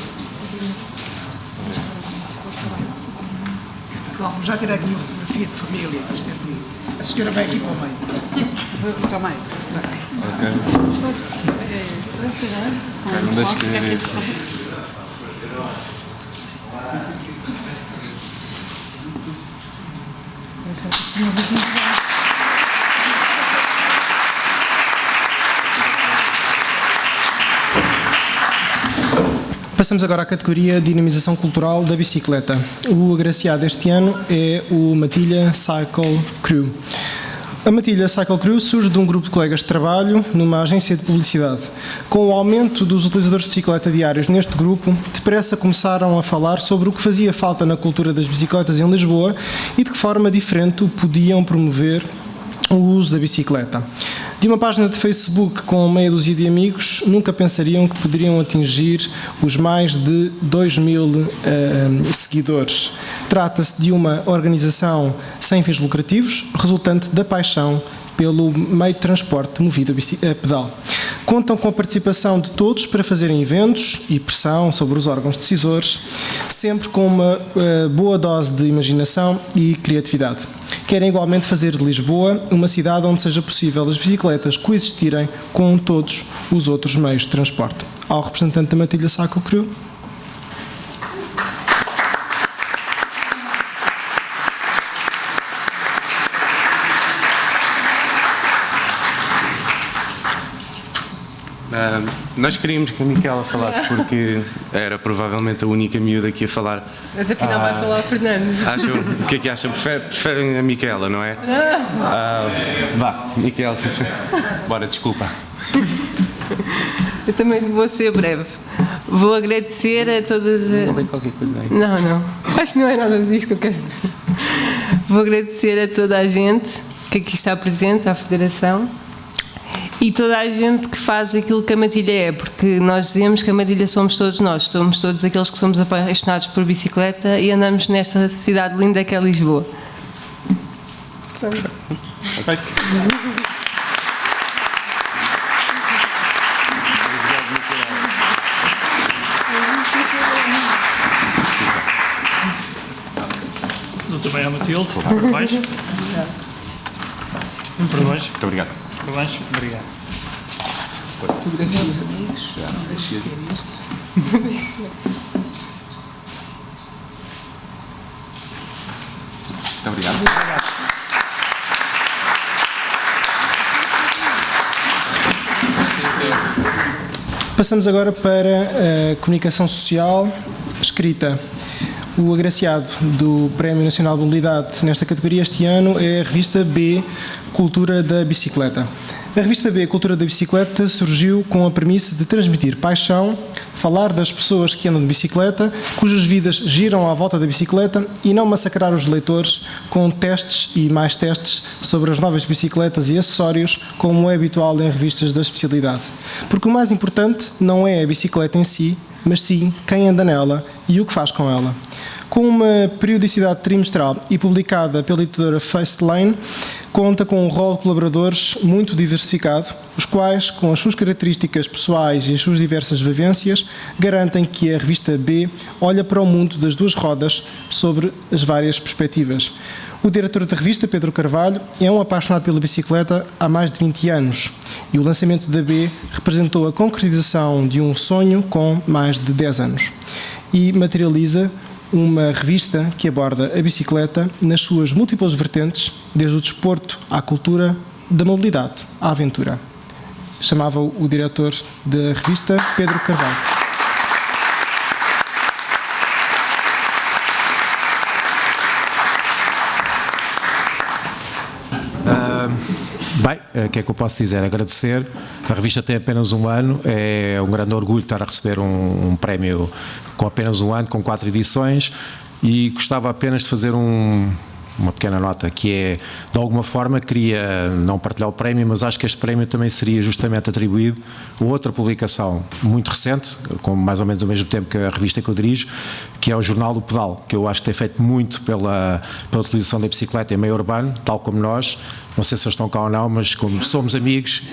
Vamos já tirar aqui uma fotografia de família. A senhora vai aqui para o meio. Para o meio. Não deixe que dizer isso. Passamos agora à categoria Dinamização Cultural da Bicicleta. O agraciado este ano é o Matilha Cycle Crew. A Matilha Cycle Crew surge de um grupo de colegas de trabalho numa agência de publicidade. Com o aumento dos utilizadores de bicicleta diários neste grupo, depressa começaram a falar sobre o que fazia falta na cultura das bicicletas em Lisboa e de que forma diferente podiam promover o uso da bicicleta. De uma página de Facebook com meia dúzia de amigos, nunca pensariam que poderiam atingir os mais de 2.000 seguidores. Trata-se de uma organização sem fins lucrativos, resultante da paixão pelo meio de transporte movido a pedal. Contam com a participação de todos para fazerem eventos e pressão sobre os órgãos decisores, sempre com uma boa dose de imaginação e criatividade. Querem igualmente fazer de Lisboa uma cidade onde seja possível as bicicletas coexistirem com todos os outros meios de transporte. Ao representante da Matilha Cycle Crew. Nós queríamos que a Micaela falasse porque era provavelmente a única miúda que ia falar. Mas afinal vai falar o Fernando. O que é que acham? Preferem a Micaela, não é? Vá, Micaela, bora, desculpa. Eu também vou ser breve. Vou agradecer a todas as... Não tem qualquer coisa aí. Não. Acho que não é nada disso que eu quero. Vou agradecer a toda a gente que aqui está presente, à Federação, e toda a gente que faz aquilo que a Matilha é, porque nós dizemos que a Matilha somos todos aqueles que somos apaixonados por bicicleta e andamos nesta cidade linda que é Lisboa. Perfeito. Também a Matilde, parabéns. Parabéns. Muito obrigado. Parabéns. Obrigado. Fotografia dos amigos, já não deixo de ter isto. Muito obrigado. Passamos agora para a comunicação social escrita. O agraciado do Prémio Nacional de Mobilidade nesta categoria este ano é a revista B, Cultura da Bicicleta. A revista B, Cultura da Bicicleta, surgiu com a premissa de transmitir paixão, falar das pessoas que andam de bicicleta, cujas vidas giram à volta da bicicleta e não massacrar os leitores com testes e mais testes sobre as novas bicicletas e acessórios, como é habitual em revistas da especialidade. Porque o mais importante não é a bicicleta em si, mas sim quem anda nela e o que faz com ela. Com uma periodicidade trimestral e publicada pela editora Fastlane, conta com um rol de colaboradores muito diversificado, os quais, com as suas características pessoais e as suas diversas vivências, garantem que a revista B olha para o mundo das duas rodas sobre as várias perspectivas. O diretor da revista, Pedro Carvalho, é um apaixonado pela bicicleta há mais de 20 anos e o lançamento da B representou a concretização de um sonho com mais de 10 anos e materializa uma revista que aborda a bicicleta nas suas múltiplas vertentes, desde o desporto à cultura, da mobilidade à aventura. Chamava o diretor da revista, Pedro Carvalho. Bem, o que é que eu posso dizer? Agradecer. A revista tem apenas um ano, é um grande orgulho estar a receber um prémio com apenas um ano, com 4 edições, e gostava apenas de fazer uma pequena nota, que é, de alguma forma, queria não partilhar o prémio, mas acho que este prémio também seria justamente atribuído a outra publicação muito recente, com mais ou menos ao mesmo tempo que a revista que eu dirijo, que é o Jornal do Pedal, que eu acho que tem feito muito pela utilização da bicicleta em meio urbano, tal como nós. Não sei se eles estão cá ou não, mas como somos amigos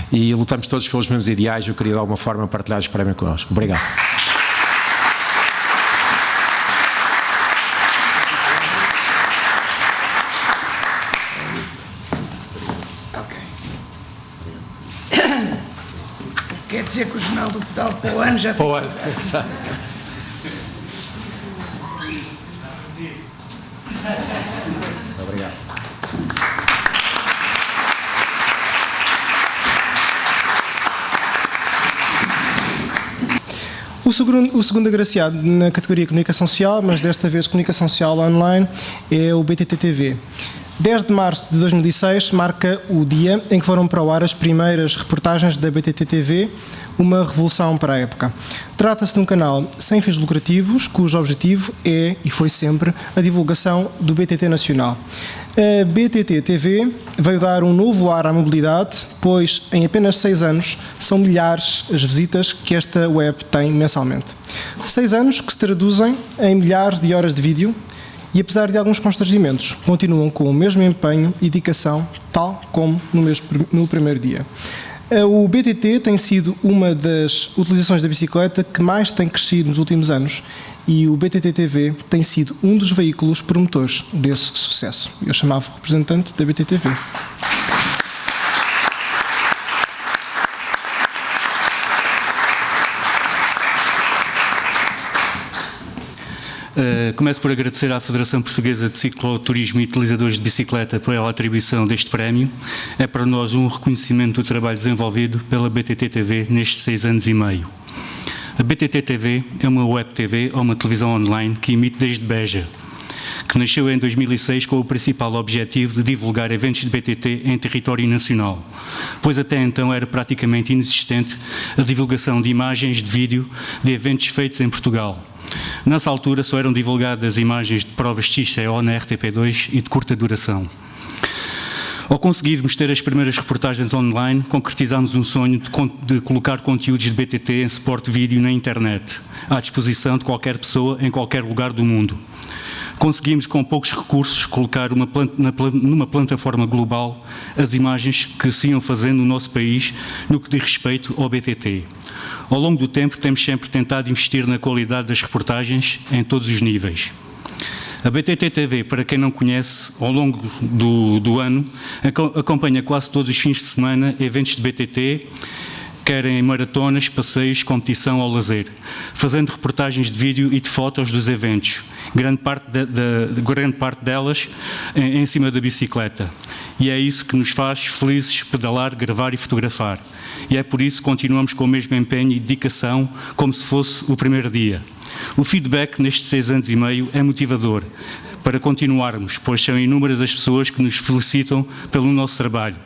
e lutamos todos pelos mesmos ideais, eu queria de alguma forma partilhar este prémio connosco. Obrigado. Quer dizer que o Jornal do Pedal para o ano já tem... Para o ano, exato. Obrigado. O segundo agraciado na categoria Comunicação Social, mas desta vez Comunicação Social Online, é o BTT TV. 10 de março de 2006 marca o dia em que foram para o ar as primeiras reportagens da BTT TV, uma revolução para a época. Trata-se de um canal sem fins lucrativos, cujo objetivo é, e foi sempre, a divulgação do BTT nacional. A BTT TV veio dar um novo ar à mobilidade, pois em apenas 6 anos são milhares as visitas que esta web tem mensalmente. 6 anos que se traduzem em milhares de horas de vídeo e, apesar de alguns constrangimentos, continuam com o mesmo empenho e dedicação, tal como no primeiro dia. O BTT tem sido uma das utilizações da bicicleta que mais tem crescido nos últimos anos e o BTT TV tem sido um dos veículos promotores desse sucesso. Eu chamava o representante da BTT TV. Começo por agradecer à Federação Portuguesa de Cicloturismo e Utilizadores de Bicicleta pela atribuição deste prémio. É para nós um reconhecimento do trabalho desenvolvido pela BTT-TV nestes 6 anos e meio. A BTT-TV é uma web TV ou uma televisão online que emite desde Beja, que nasceu em 2006 com o principal objetivo de divulgar eventos de BTT em território nacional, pois até então era praticamente inexistente a divulgação de imagens de vídeo de eventos feitos em Portugal. Nessa altura só eram divulgadas imagens de provas de XCO na RTP2 e de curta duração. Ao conseguirmos ter as primeiras reportagens online, concretizámos um sonho de colocar conteúdos de BTT em suporte vídeo na internet, à disposição de qualquer pessoa em qualquer lugar do mundo. Conseguimos, com poucos recursos, colocar numa plataforma global as imagens que se iam fazendo no nosso país no que diz respeito ao BTT. Ao longo do tempo, temos sempre tentado investir na qualidade das reportagens em todos os níveis. A BTT-TV, para quem não conhece, ao longo do ano, acompanha quase todos os fins de semana eventos de BTT, quer em maratonas, passeios, competição ou lazer, fazendo reportagens de vídeo e de fotos dos eventos, grande parte delas em cima da bicicleta. E é isso que nos faz felizes pedalar, gravar e fotografar. E é por isso que continuamos com o mesmo empenho e dedicação como se fosse o primeiro dia. O feedback nestes 6 anos e meio é motivador para continuarmos, pois são inúmeras as pessoas que nos felicitam pelo nosso trabalho.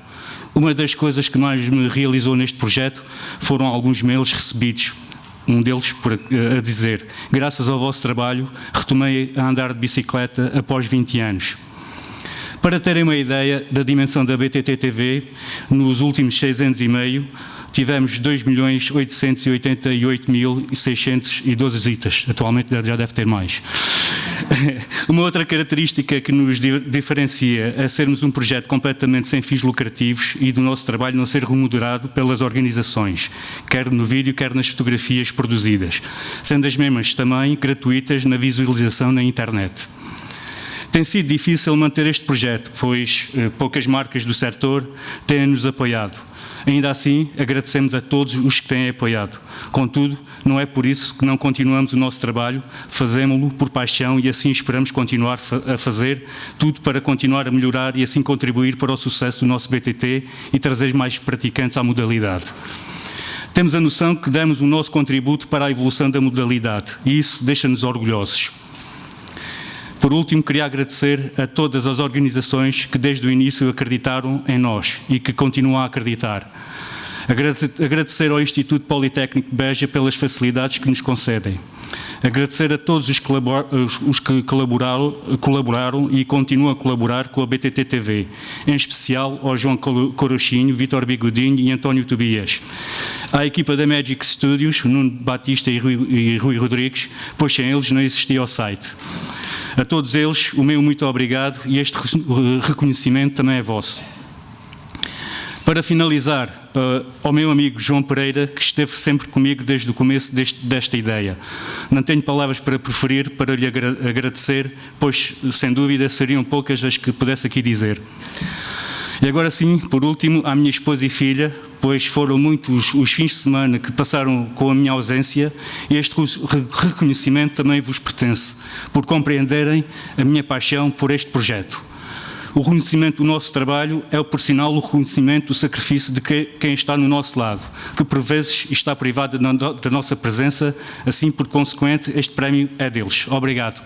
Uma das coisas que mais me realizou neste projeto foram alguns mails recebidos, um deles a dizer: graças ao vosso trabalho retomei a andar de bicicleta após 20 anos. Para terem uma ideia da dimensão da BTT-TV, nos últimos 6 anos e meio tivemos 2.888.612 visitas. Atualmente já deve ter mais. Uma outra característica que nos diferencia é sermos um projeto completamente sem fins lucrativos e do nosso trabalho não ser remunerado pelas organizações, quer no vídeo, quer nas fotografias produzidas, sendo as mesmas também gratuitas na visualização na internet. Tem sido difícil manter este projeto, pois poucas marcas do setor têm-nos apoiado. Ainda assim, agradecemos a todos os que têm apoiado. Contudo, não é por isso que não continuamos o nosso trabalho, fazemos-lo por paixão e assim esperamos continuar a fazer tudo para continuar a melhorar e assim contribuir para o sucesso do nosso BTT e trazer mais praticantes à modalidade. Temos a noção que damos o nosso contributo para a evolução da modalidade e isso deixa-nos orgulhosos. Por último, queria agradecer a todas as organizações que desde o início acreditaram em nós e que continuam a acreditar. Agradecer ao Instituto Politécnico de Beja pelas facilidades que nos concedem. Agradecer a todos os que colaboraram e continuam a colaborar com a BTT-TV, em especial ao João Corochinho, Vítor Bigodinho e António Tobias. À equipa da Magic Studios, Nuno Batista e Rui Rodrigues, pois sem eles não existia o site. A todos eles, o meu muito obrigado e este reconhecimento também é vosso. Para finalizar, ao meu amigo João Pereira, que esteve sempre comigo desde o começo desta ideia. Não tenho palavras para preferir para lhe agradecer, pois, sem dúvida, seriam poucas as que pudesse aqui dizer. E agora sim, por último, à minha esposa e filha, pois foram muitos os fins de semana que passaram com a minha ausência, e este reconhecimento também vos pertence, por compreenderem a minha paixão por este projeto. O reconhecimento do nosso trabalho é, por sinal, o reconhecimento do sacrifício de quem está no nosso lado, que por vezes está privado da nossa presença, assim, por consequente, este prémio é deles. Obrigado.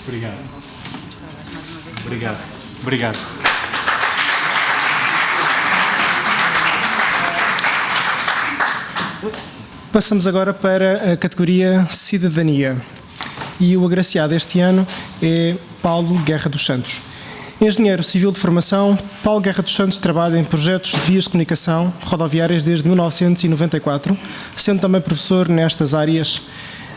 Obrigado. Obrigado. Obrigado. Passamos agora para a categoria Cidadania. E o agraciado este ano é Paulo Guerra dos Santos. Engenheiro civil de formação, Paulo Guerra dos Santos trabalha em projetos de vias de comunicação rodoviárias desde 1994, sendo também professor nestas áreas.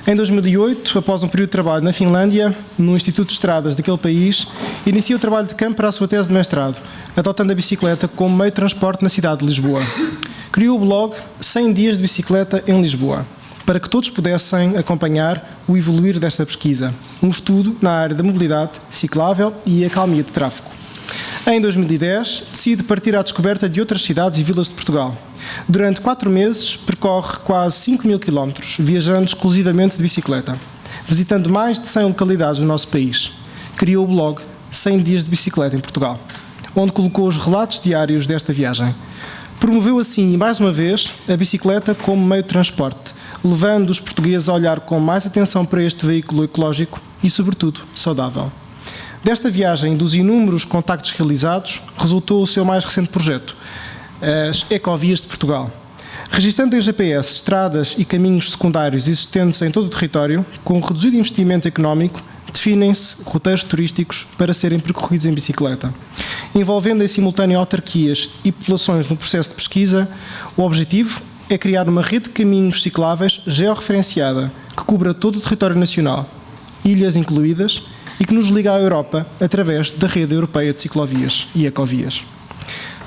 Em 2008, após um período de trabalho na Finlândia, no Instituto de Estradas daquele país, inicia o trabalho de campo para a sua tese de mestrado, adotando a bicicleta como meio de transporte na cidade de Lisboa. Criou o blog 100 Dias de Bicicleta em Lisboa. para que todos pudessem acompanhar o evoluir desta pesquisa, um estudo na área da mobilidade ciclável e acalmia de tráfego. Em 2010, decide partir à descoberta de outras cidades e vilas de Portugal. Durante 4 meses, percorre quase 5.000 km, viajando exclusivamente de bicicleta, visitando mais de 100 localidades no nosso país. Criou o blog 100 Dias de Bicicleta em Portugal, onde colocou os relatos diários desta viagem. Promoveu assim, mais uma vez, a bicicleta como meio de transporte, levando os portugueses a olhar com mais atenção para este veículo ecológico e, sobretudo, saudável. Desta viagem, dos inúmeros contactos realizados, resultou o seu mais recente projeto, as Ecovias de Portugal. Registrando em GPS estradas e caminhos secundários existentes em todo o território, com um reduzido investimento económico, definem-se roteiros turísticos para serem percorridos em bicicleta. Envolvendo em simultâneo autarquias e populações no processo de pesquisa, o objetivo é criar uma rede de caminhos cicláveis georreferenciada que cubra todo o território nacional, ilhas incluídas, e que nos liga à Europa através da rede europeia de ciclovias e ecovias.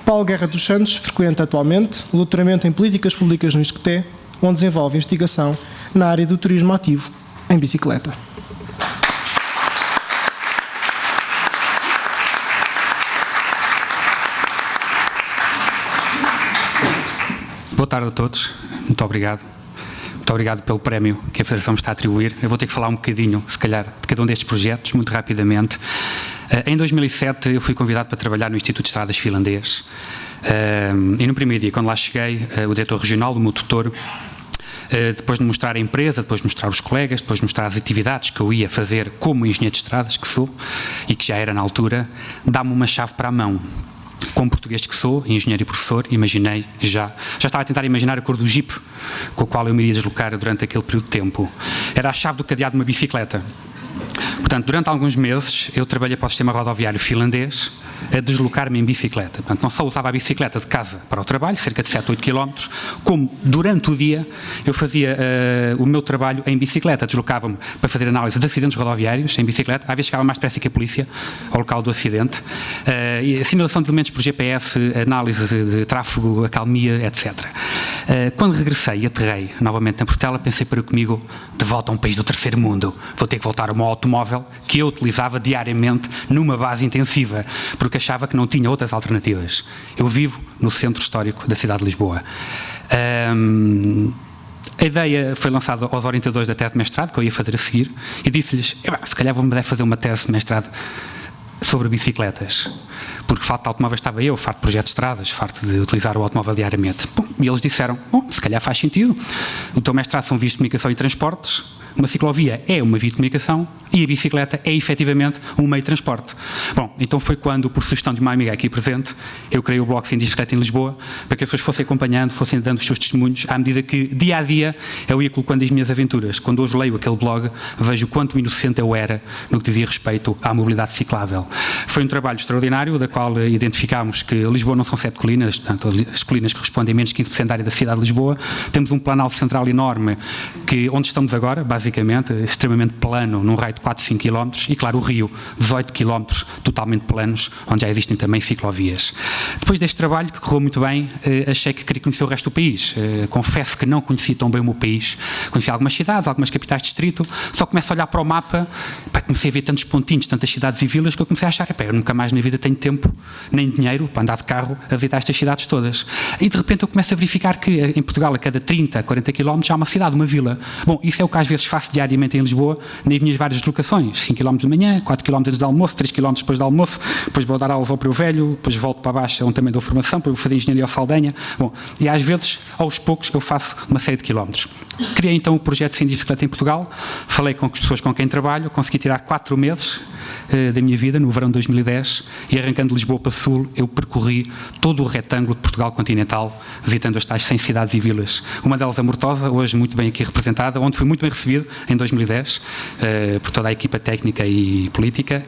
Paulo Guerra dos Santos frequenta atualmente o doutoramento em políticas públicas no ISCTE, onde desenvolve investigação na área do turismo ativo em bicicleta. Boa tarde a todos, muito obrigado. Muito obrigado pelo prémio que a Federação me está a atribuir. Eu vou ter que falar um bocadinho, se calhar, de cada um destes projetos, muito rapidamente. Em 2007 eu fui convidado para trabalhar no Instituto de Estradas finlandês. E no primeiro dia, quando lá cheguei, o diretor regional, o meu tutor, depois de mostrar a empresa, depois de mostrar os colegas, depois de mostrar as atividades que eu ia fazer como engenheiro de estradas, que sou, e que já era na altura, dá-me uma chave para a mão. Como português que sou, engenheiro e professor, imaginei, já estava a tentar imaginar a cor do Jeep com o qual eu me iria deslocar durante aquele período de tempo. Era a chave do cadeado de uma bicicleta. Portanto, durante alguns meses, eu trabalhei para o sistema rodoviário finlandês a deslocar-me em bicicleta. Portanto, não só usava a bicicleta de casa para o trabalho, cerca de 7, 8 km, como durante o dia eu fazia o meu trabalho em bicicleta. Deslocava-me para fazer análise de acidentes rodoviários em bicicleta. Às vezes chegava mais depressa que a polícia ao local do acidente. Assimilação de elementos por GPS, análise de tráfego, acalmia, etc. Quando regressei e aterrei novamente em Portela, pensei para comigo, de volta a um país do terceiro mundo. Vou ter que voltar ao meu automóvel que eu utilizava diariamente numa base intensiva, porque achava que não tinha outras alternativas. Eu vivo no centro histórico da cidade de Lisboa. A ideia foi lançada aos orientadores da tese de mestrado, que eu ia fazer a seguir, e disse-lhes, se calhar vou-me fazer uma tese de mestrado sobre bicicletas, porque farto de automóveis estava eu, farto de projetos de estradas, farto de utilizar o automóvel diariamente. E eles disseram, se calhar faz sentido, o teu mestrado são vias de comunicação e transportes, uma ciclovia é uma via de comunicação e a bicicleta é efetivamente um meio de transporte. Bom, então foi quando, por sugestão de uma amiga aqui presente, eu criei o blog Sem Bicicleta em Lisboa, para que as pessoas fossem acompanhando, fossem dando os seus testemunhos, à medida que, dia a dia, eu ia colocando as minhas aventuras. Quando hoje leio aquele blog, vejo o quanto inocente eu era no que dizia respeito à mobilidade ciclável. Foi um trabalho extraordinário, da qual identificámos que Lisboa não são 7 colinas, portanto, as colinas correspondem a menos de 15% da área da cidade de Lisboa. Temos um planalto central enorme, que, onde estamos agora, basicamente, extremamente plano, num raio de 4, 5 km, e claro, o Rio, 18 km totalmente planos, onde já existem também ciclovias. Depois deste trabalho, que correu muito bem, achei que queria conhecer o resto do país. Confesso que não conhecia tão bem o meu país. Conheci algumas cidades, algumas capitais de distrito, só começo a olhar para o mapa, comecei a ver tantos pontinhos, tantas cidades e vilas, que eu comecei a achar, eu nunca mais na vida tenho tempo, nem dinheiro, para andar de carro a visitar estas cidades todas. E de repente eu começo a verificar que em Portugal, a cada 30, 40 km, já há uma cidade, uma vila. Bom, isso é o que às vezes faço diariamente em Lisboa, nas minhas várias deslocações, 5 km de manhã, 4 km antes do almoço, 3 km depois do almoço, depois vou dar aula ao Prio Velho, depois volto para baixo, onde também dou formação, depois vou fazer engenharia ao Saldanha. Bom, e às vezes, aos poucos, eu faço uma série de quilómetros. Criei então o projeto Sem Bicicleta em Portugal, falei com as pessoas com quem trabalho, consegui tirar 4 meses da minha vida, no verão de 2010, e arrancando de Lisboa para Sul, eu percorri todo o retângulo de Portugal continental, visitando as tais 100 cidades e vilas. Uma delas a Mortosa, hoje muito bem aqui representada, onde fui muito bem recebido em 2010, por toda a equipa técnica e política,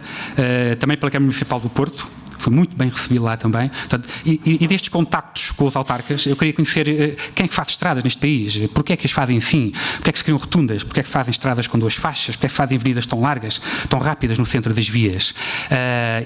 também pela Câmara Municipal do Porto, Foi muito bem recebido lá também. Portanto, e destes contactos com os autarcas, eu queria conhecer quem é que faz estradas neste país, porque é que as fazem assim, porque é que se criam rotundas, porque é que fazem estradas com 2 faixas, porque é que fazem avenidas tão largas, tão rápidas no centro das vias.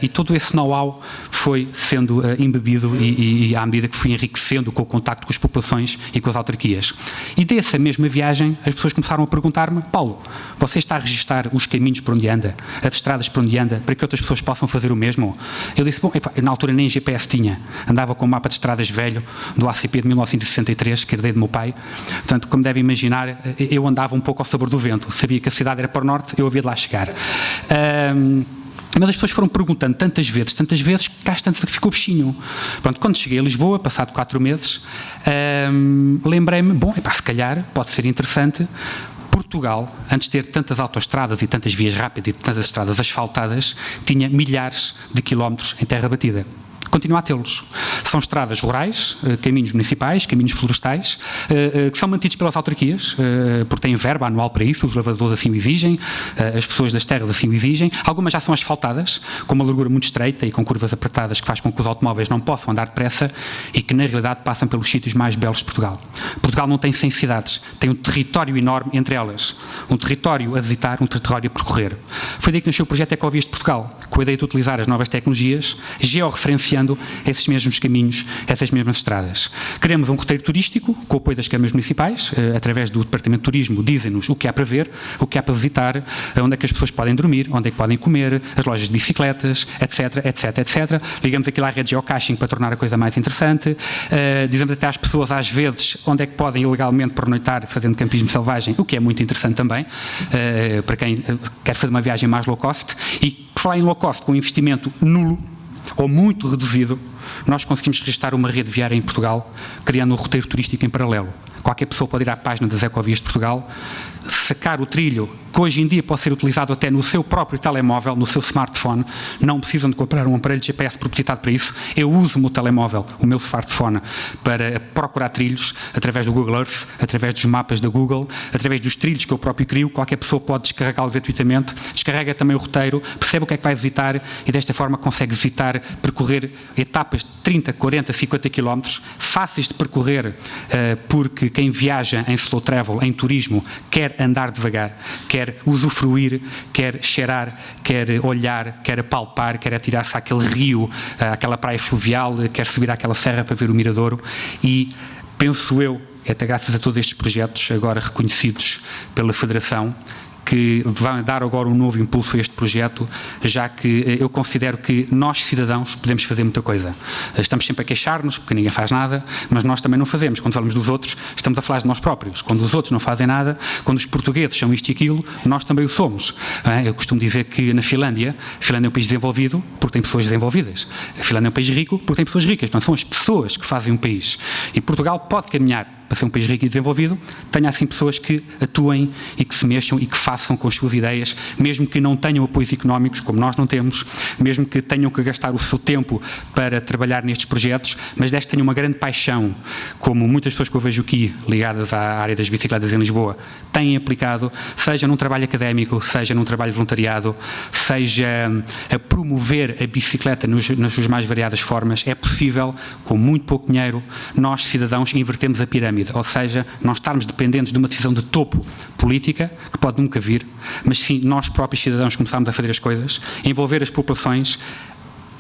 E todo esse know-how foi sendo embebido e à medida que fui enriquecendo com o contacto com as populações e com as autarquias. E dessa mesma viagem, as pessoas começaram a perguntar-me: Paulo, você está a registar os caminhos por onde anda, as estradas por onde anda, para que outras pessoas possam fazer o mesmo? Eu disse: bom, na altura nem GPS tinha, andava com um mapa de estradas velho do ACP de 1963, que herdei do meu pai. Portanto, como devem imaginar, eu andava um pouco ao sabor do vento, sabia que a cidade era para o norte, eu havia de lá chegar. Mas as pessoas foram perguntando tantas vezes, que cá tanto ficou o bichinho. Pronto, quando cheguei a Lisboa, passado 4 meses, lembrei-me, bom, se calhar pode ser interessante. Portugal, antes de ter tantas autoestradas e tantas vias rápidas e tantas estradas asfaltadas, tinha milhares de quilómetros em terra batida. Continua a tê-los. São estradas rurais, caminhos municipais, caminhos florestais, que são mantidos pelas autarquias, porque têm verba anual para isso, os lavradores assim o exigem, as pessoas das terras assim o exigem. Algumas já são asfaltadas, com uma largura muito estreita e com curvas apertadas que faz com que os automóveis não possam andar depressa e que na realidade passam pelos sítios mais belos de Portugal. Portugal não tem 100 cidades, tem um território enorme entre elas, um território a visitar, um território a percorrer. Foi daí que nasceu o projeto Ecovias de Portugal, com a ideia de utilizar as novas tecnologias, georreferenciando esses mesmos caminhos, essas mesmas estradas. Queremos um roteiro turístico, com o apoio das câmaras municipais, através do Departamento de Turismo, dizem-nos o que há para ver, o que há para visitar, onde é que as pessoas podem dormir, onde é que podem comer, as lojas de bicicletas, etc, etc, etc. Ligamos aquilo à rede de geocaching para tornar a coisa mais interessante. Dizemos até às pessoas, às vezes, onde é que podem ilegalmente pernoitar fazendo campismo selvagem, o que é muito interessante também, para quem quer fazer uma viagem mais low cost. E, por falar em low cost, com um investimento nulo, ou muito reduzido, nós conseguimos registrar uma rede viária em Portugal, criando um roteiro turístico em paralelo. Qualquer pessoa pode ir à página das Ecovias de Portugal, sacar o trilho, que hoje em dia pode ser utilizado até no seu próprio telemóvel, no seu smartphone. Não precisam de comprar um aparelho de GPS propositado para isso. Eu uso o meu telemóvel, o meu smartphone, para procurar trilhos através do Google Earth, através dos mapas da Google, através dos trilhos que eu próprio crio. Qualquer pessoa pode descarregá-lo gratuitamente, descarrega também o roteiro, percebe o que é que vai visitar e desta forma consegue visitar, percorrer etapas de 30, 40, 50 km, fáceis de percorrer, porque quem viaja em slow travel, em turismo, quer andar devagar, quer usufruir, quer cheirar, quer olhar, quer apalpar, quer atirar-se àquele rio, àquela praia fluvial, quer subir àquela serra para ver o Miradouro. E penso eu, até graças a todos estes projetos agora reconhecidos pela Federação, que vai dar agora um novo impulso a este projeto, já que eu considero que nós, cidadãos, podemos fazer muita coisa. Estamos sempre a queixar-nos, porque ninguém faz nada, mas nós também não fazemos. Quando falamos dos outros, estamos a falar de nós próprios. Quando os outros não fazem nada, quando os portugueses são isto e aquilo, nós também o somos. Eu costumo dizer que na Finlândia, a Finlândia é um país desenvolvido porque tem pessoas desenvolvidas. A Finlândia é um país rico porque tem pessoas ricas. Não são as pessoas que fazem um país. E Portugal pode caminhar para ser um país rico e desenvolvido, tenha assim pessoas que atuem e que se mexam e que façam com as suas ideias, mesmo que não tenham apoios económicos, como nós não temos, mesmo que tenham que gastar o seu tempo para trabalhar nestes projetos, mas desde que tenham uma grande paixão, como muitas pessoas que eu vejo aqui, ligadas à área das bicicletas em Lisboa, têm aplicado, seja num trabalho académico, seja num trabalho de voluntariado, seja a promover a bicicleta nas suas mais variadas formas. É possível, com muito pouco dinheiro, nós, cidadãos, invertermos a pirâmide. Ou seja, não estarmos dependentes de uma decisão de topo política, que pode nunca vir, mas sim nós próprios cidadãos começarmos a fazer as coisas, envolver as populações,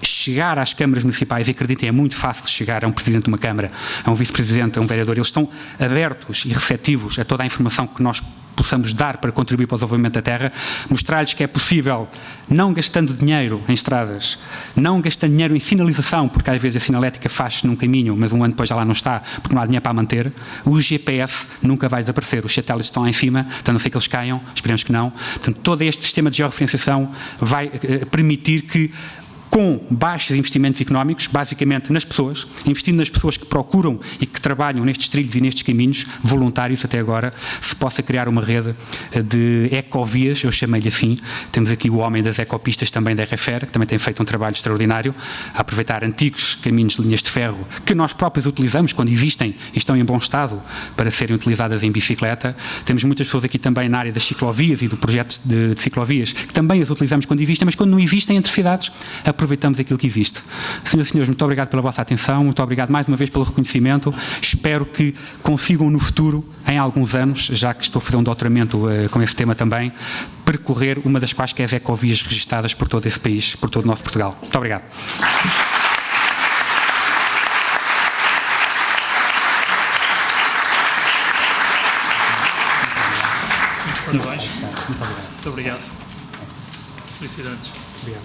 chegar às câmaras municipais, e acreditem, é muito fácil chegar a um presidente de uma câmara, a um vice-presidente, a um vereador. Eles estão abertos e receptivos a toda a informação que nós possamos dar para contribuir para o desenvolvimento da terra, mostrar-lhes que é possível, não gastando dinheiro em estradas, não gastando dinheiro em sinalização, porque às vezes a sinalética faz-se num caminho, mas um ano depois já lá não está, porque não há dinheiro para a manter. O GPS nunca vai desaparecer, os satélites estão lá em cima, portanto, a não ser que eles caiam, esperemos que não. Portanto, todo este sistema de georreferenciação vai permitir que, com baixos investimentos económicos, basicamente nas pessoas, investindo nas pessoas que procuram e que trabalham nestes trilhos e nestes caminhos, voluntários até agora, se possa criar uma rede de ecovias, eu chamei-lhe assim. Temos aqui o homem das ecopistas também da RFR, que também tem feito um trabalho extraordinário, a aproveitar antigos caminhos de linhas de ferro, que nós próprios utilizamos quando existem e estão em bom estado para serem utilizadas em bicicleta. Temos muitas pessoas aqui também na área das ciclovias e do projeto de ciclovias, que também as utilizamos quando existem, mas quando não existem entre cidades, aproveitamos aquilo que existe. Senhoras e senhores, muito obrigado pela vossa atenção, muito obrigado mais uma vez pelo reconhecimento. Espero que consigam no futuro, em alguns anos, já que estou a fazer um doutoramento com esse tema também, percorrer uma das quaisquer ecovias registadas por todo esse país, por todo o nosso Portugal. Muito obrigado. Parabéns. Muito obrigado. Felicidades. Obrigado.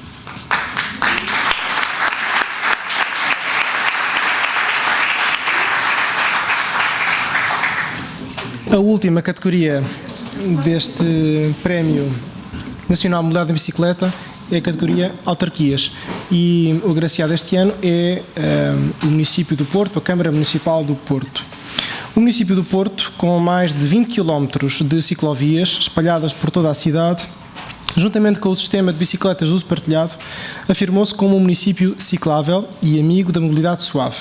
A última categoria deste Prémio Nacional Mobilidade da Bicicleta é a categoria autarquias. E o agraciado este ano é o município do Porto, a Câmara Municipal do Porto. O município do Porto, com mais de 20 km de ciclovias espalhadas por toda a cidade, juntamente com o sistema de bicicletas de uso partilhado, afirmou-se como um município ciclável e amigo da mobilidade suave.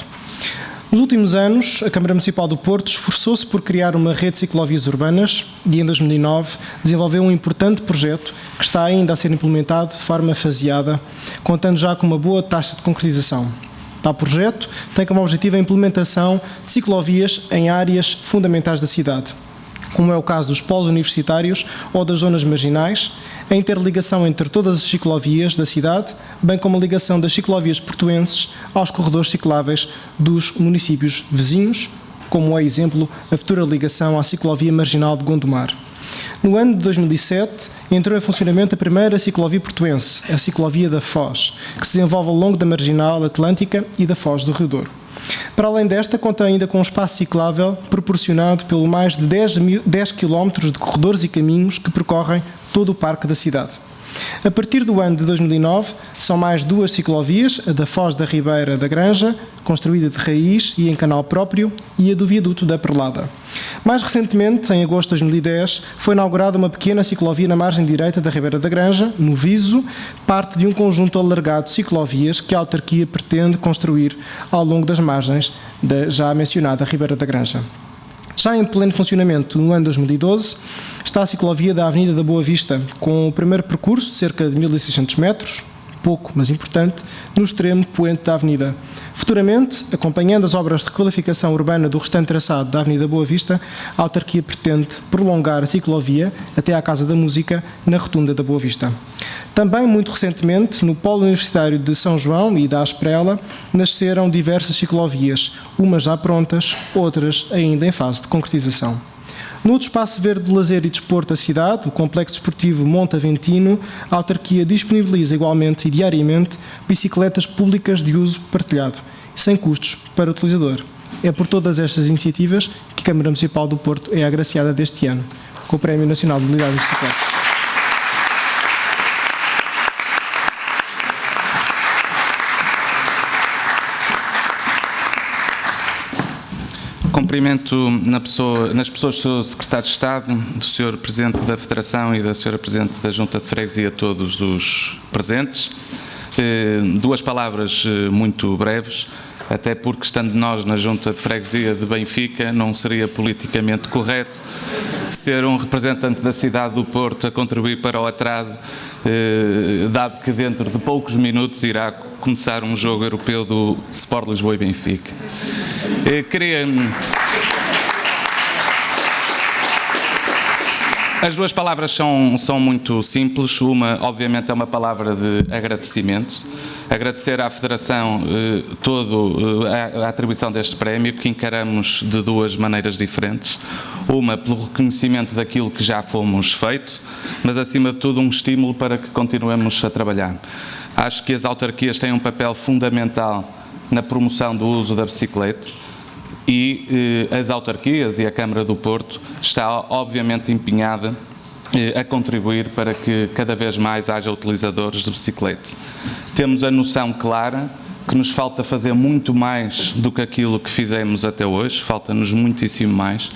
Nos últimos anos, a Câmara Municipal do Porto esforçou-se por criar uma rede de ciclovias urbanas e, em 2009, desenvolveu um importante projeto que está ainda a ser implementado de forma faseada, contando já com uma boa taxa de concretização. Tal projeto tem como objetivo a implementação de ciclovias em áreas fundamentais da cidade, como é o caso dos polos universitários ou das zonas marginais, a interligação entre todas as ciclovias da cidade, bem como a ligação das ciclovias portuenses aos corredores cicláveis dos municípios vizinhos, como é exemplo a futura ligação à ciclovia marginal de Gondomar. No ano de 2007, entrou em funcionamento a primeira ciclovia portuense, a ciclovia da Foz, que se desenvolve ao longo da Marginal Atlântica e da Foz do Rio Douro. Para além desta, conta ainda com um espaço ciclável proporcionado pelo mais de 10 km de corredores e caminhos que percorrem todo o parque da cidade. A partir do ano de 2009, são mais duas ciclovias, a da Foz da Ribeira da Granja, construída de raiz e em canal próprio, e a do viaduto da Perlada. Mais recentemente, em agosto de 2010, foi inaugurada uma pequena ciclovia na margem direita da Ribeira da Granja, no Viso, parte de um conjunto alargado de ciclovias que a autarquia pretende construir ao longo das margens da já mencionada Ribeira da Granja. Já em pleno funcionamento, no ano de 2012, está a ciclovia da Avenida da Boa Vista, com o primeiro percurso de cerca de 1.600 metros, pouco, mas importante, no extremo poente da avenida. Futuramente, acompanhando as obras de requalificação urbana do restante traçado da Avenida Boa Vista, a autarquia pretende prolongar a ciclovia até à Casa da Música, na Rotunda da Boa Vista. Também, muito recentemente, no Polo Universitário de São João e da Asprela, nasceram diversas ciclovias, umas já prontas, outras ainda em fase de concretização. No outro espaço verde de lazer e desporto da cidade, o Complexo Desportivo Monte Aventino, a autarquia disponibiliza igualmente e diariamente bicicletas públicas de uso partilhado, sem custos para o utilizador. É por todas estas iniciativas que a Câmara Municipal do Porto é agraciada deste ano, com o Prémio Nacional de Mobilidade de Bicicletas. Cumprimento nas pessoas do Sr. Secretário de Estado, do Sr. Presidente da Federação e da Sra. Presidente da Junta de Freguesia, a todos os presentes. Duas palavras muito breves, até porque, estando nós na Junta de Freguesia de Benfica, não seria politicamente correto ser um representante da cidade do Porto a contribuir para o atraso, dado que dentro de poucos minutos irá começar um jogo europeu do Sport Lisboa e Benfica. As duas palavras são muito simples. Uma, obviamente, é uma palavra de agradecimento. Agradecer à Federação a atribuição deste prémio, que encaramos de duas maneiras diferentes. Uma, pelo reconhecimento daquilo que já fomos feito, mas, acima de tudo, um estímulo para que continuemos a trabalhar. Acho que as autarquias têm um papel fundamental na promoção do uso da bicicleta e as autarquias e a Câmara do Porto está obviamente empenhada a contribuir para que cada vez mais haja utilizadores de bicicleta. Temos a noção clara que nos falta fazer muito mais do que aquilo que fizemos até hoje, falta-nos muitíssimo mais.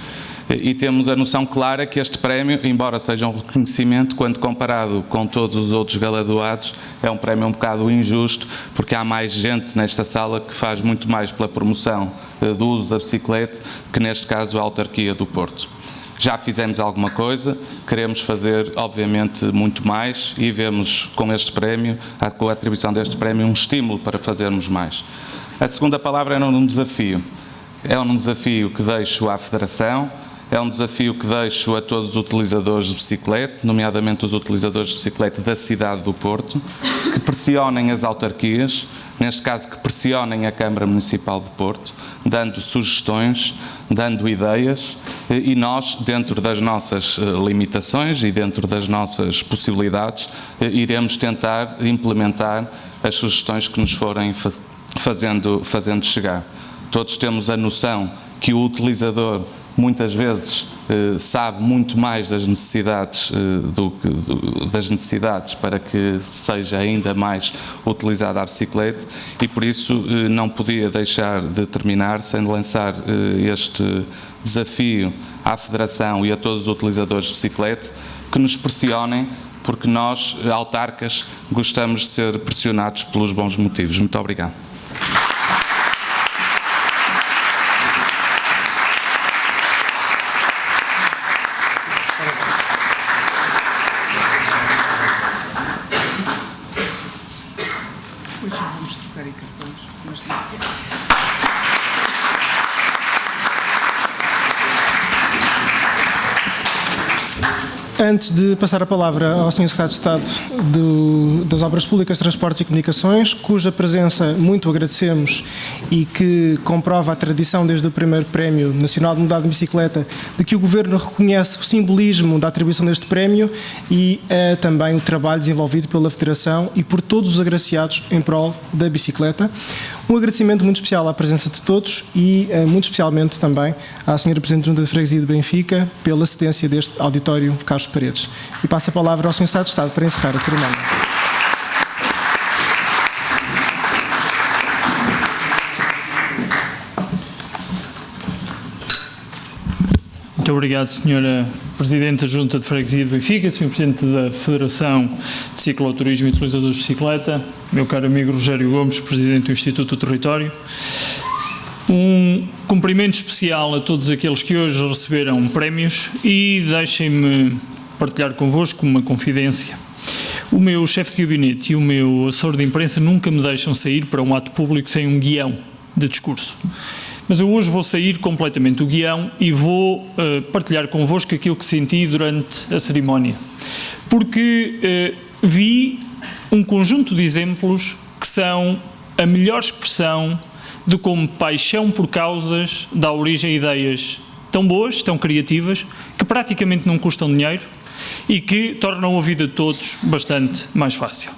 E temos a noção clara que este prémio, embora seja um reconhecimento, quando comparado com todos os outros galardoados, é um prémio um bocado injusto, porque há mais gente nesta sala que faz muito mais pela promoção do uso da bicicleta, que neste caso a autarquia do Porto. Já fizemos alguma coisa, queremos fazer, obviamente, muito mais e vemos com este prémio, com a atribuição deste prémio, um estímulo para fazermos mais. A segunda palavra era um desafio. É um desafio que deixo à Federação, é um desafio que deixo a todos os utilizadores de bicicleta, nomeadamente os utilizadores de bicicleta da cidade do Porto, que pressionem as autarquias, neste caso que pressionem a Câmara Municipal de Porto, dando sugestões, dando ideias, e nós, dentro das nossas limitações e dentro das nossas possibilidades, iremos tentar implementar as sugestões que nos forem fazendo chegar. Todos temos a noção que o utilizador muitas vezes sabe muito mais das necessidades, das necessidades para que seja ainda mais utilizada a bicicleta, e por isso não podia deixar de terminar sem lançar este desafio à Federação e a todos os utilizadores de bicicleta que nos pressionem, porque nós, autarcas, gostamos de ser pressionados pelos bons motivos. Muito obrigado. Antes de passar a palavra ao Sr. Secretário de Estado das Obras Públicas, Transportes e Comunicações, cuja presença muito agradecemos e que comprova a tradição desde o primeiro Prémio Nacional de Mobilidade de Bicicleta, de que o Governo reconhece o simbolismo da atribuição deste prémio e também o trabalho desenvolvido pela Federação e por todos os agraciados em prol da bicicleta. Um agradecimento muito especial à presença de todos e muito especialmente também à Sra. Presidente da Junta de Freguesia de Benfica pela cedência deste auditório Carlos Paredes. E passo a palavra ao Sr. Secretário de Estado para encerrar a cerimónia. Muito obrigado, Sra. Presidente da Junta de Freguesia de Benfica, Sr. Presidente da Federação de Cicloturismo e Utilizadores de Bicicleta, meu caro amigo Rogério Gomes, Presidente do Instituto do Território. Um cumprimento especial a todos aqueles que hoje receberam prémios e deixem-me partilhar convosco uma confidência. O meu chefe de gabinete e o meu assessor de imprensa nunca me deixam sair para um ato público sem um guião de discurso. Mas eu hoje vou sair completamente do guião e vou partilhar convosco aquilo que senti durante a cerimónia. Porque vi um conjunto de exemplos que são a melhor expressão de como paixão por causas dá origem a ideias tão boas, tão criativas, que praticamente não custam dinheiro e que tornam a vida de todos bastante mais fácil.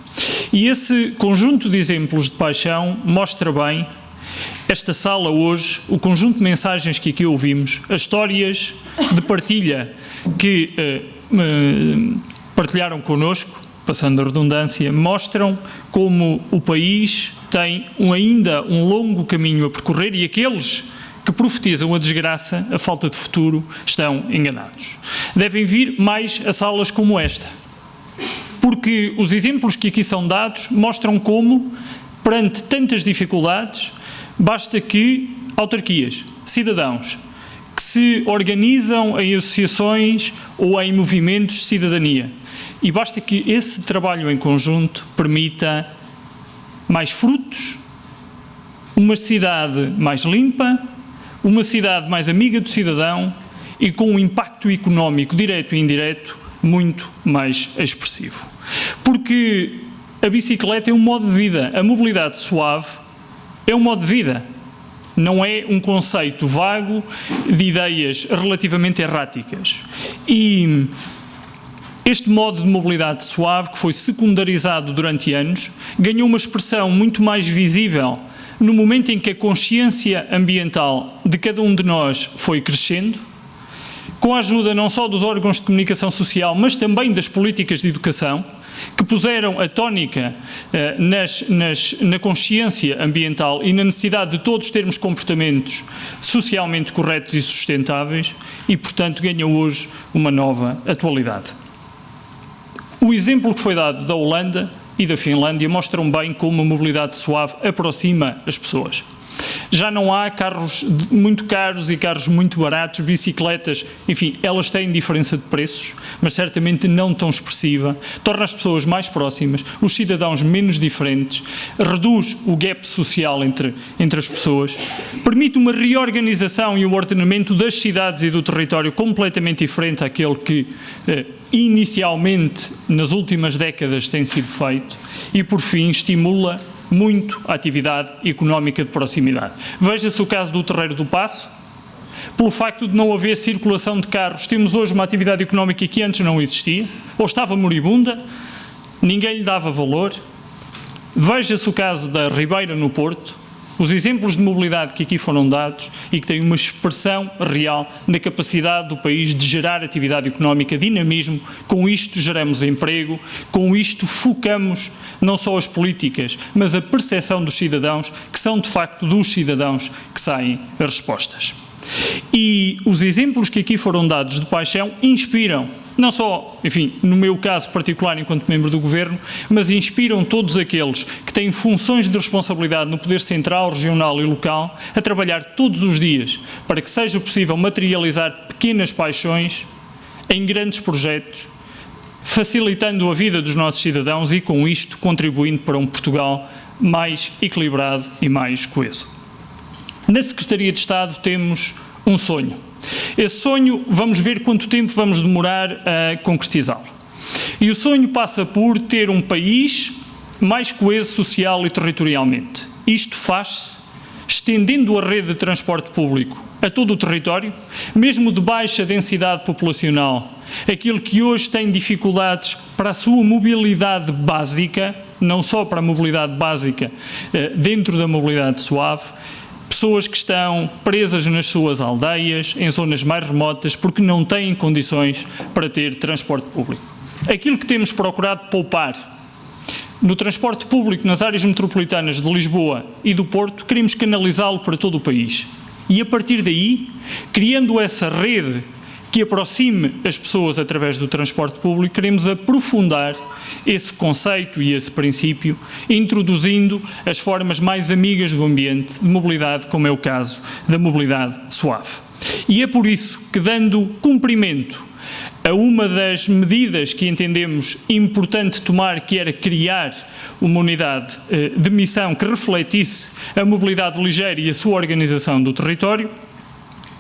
E esse conjunto de exemplos de paixão mostra bem esta sala hoje, o conjunto de mensagens que aqui ouvimos, as histórias de partilha que partilharam connosco, passando a redundância, mostram como o país tem ainda um longo caminho a percorrer e aqueles que profetizam a desgraça, a falta de futuro, estão enganados. Devem vir mais a salas como esta, porque os exemplos que aqui são dados mostram como, perante tantas dificuldades, basta que autarquias, cidadãos, que se organizam em associações ou em movimentos de cidadania, e basta que esse trabalho em conjunto permita mais frutos, uma cidade mais limpa, uma cidade mais amiga do cidadão e com um impacto económico direto e indireto muito mais expressivo. Porque a bicicleta é um modo de vida, a mobilidade suave é um modo de vida, não é um conceito vago de ideias relativamente erráticas. E este modo de mobilidade suave, que foi secundarizado durante anos, ganhou uma expressão muito mais visível no momento em que a consciência ambiental de cada um de nós foi crescendo, com a ajuda não só dos órgãos de comunicação social, mas também das políticas de educação, que puseram a tónica na consciência ambiental e na necessidade de todos termos comportamentos socialmente corretos e sustentáveis e, portanto, ganham hoje uma nova atualidade. O exemplo que foi dado da Holanda e da Finlândia mostram bem como a mobilidade suave aproxima as pessoas. Já não há carros muito caros e carros muito baratos, bicicletas, enfim, elas têm diferença de preços, mas certamente não tão expressiva, torna as pessoas mais próximas, os cidadãos menos diferentes, reduz o gap social entre as pessoas, permite uma reorganização e um ordenamento das cidades e do território completamente diferente àquele que inicialmente, nas últimas décadas, tem sido feito e, por fim, estimula muito a atividade económica de proximidade. Veja-se o caso do Terreiro do Paço. Pelo facto de não haver circulação de carros, temos hoje uma atividade económica que antes não existia, ou estava moribunda, ninguém lhe dava valor. Veja-se o caso da Ribeira no Porto, os exemplos de mobilidade que aqui foram dados e que têm uma expressão real na capacidade do país de gerar atividade económica, dinamismo. Com isto geramos emprego, com isto focamos não só as políticas, mas a percepção dos cidadãos, que são de facto dos cidadãos que saem as respostas. E os exemplos que aqui foram dados de paixão inspiram, não só, enfim, no meu caso particular enquanto membro do Governo, mas inspiram todos aqueles que têm funções de responsabilidade no poder central, regional e local a trabalhar todos os dias para que seja possível materializar pequenas paixões em grandes projetos, facilitando a vida dos nossos cidadãos e com isto contribuindo para um Portugal mais equilibrado e mais coeso. Na Secretaria de Estado temos um sonho. Esse sonho, vamos ver quanto tempo vamos demorar a concretizá-lo. E o sonho passa por ter um país mais coeso social e territorialmente. Isto faz-se estendendo a rede de transporte público a todo o território, mesmo de baixa densidade populacional, aquilo que hoje tem dificuldades para a sua mobilidade básica, não só para a mobilidade básica dentro da mobilidade suave, pessoas que estão presas nas suas aldeias, em zonas mais remotas, porque não têm condições para ter transporte público. Aquilo que temos procurado poupar no transporte público nas áreas metropolitanas de Lisboa e do Porto, queremos canalizá-lo para todo o país. E a partir daí, criando essa rede que aproxime as pessoas através do transporte público, queremos aprofundar esse conceito e esse princípio, introduzindo as formas mais amigas do ambiente de mobilidade, como é o caso da mobilidade suave. E é por isso que, dando cumprimento a uma das medidas que entendemos importante tomar, que era criar uma unidade de missão que refletisse a mobilidade ligeira e a sua organização do território,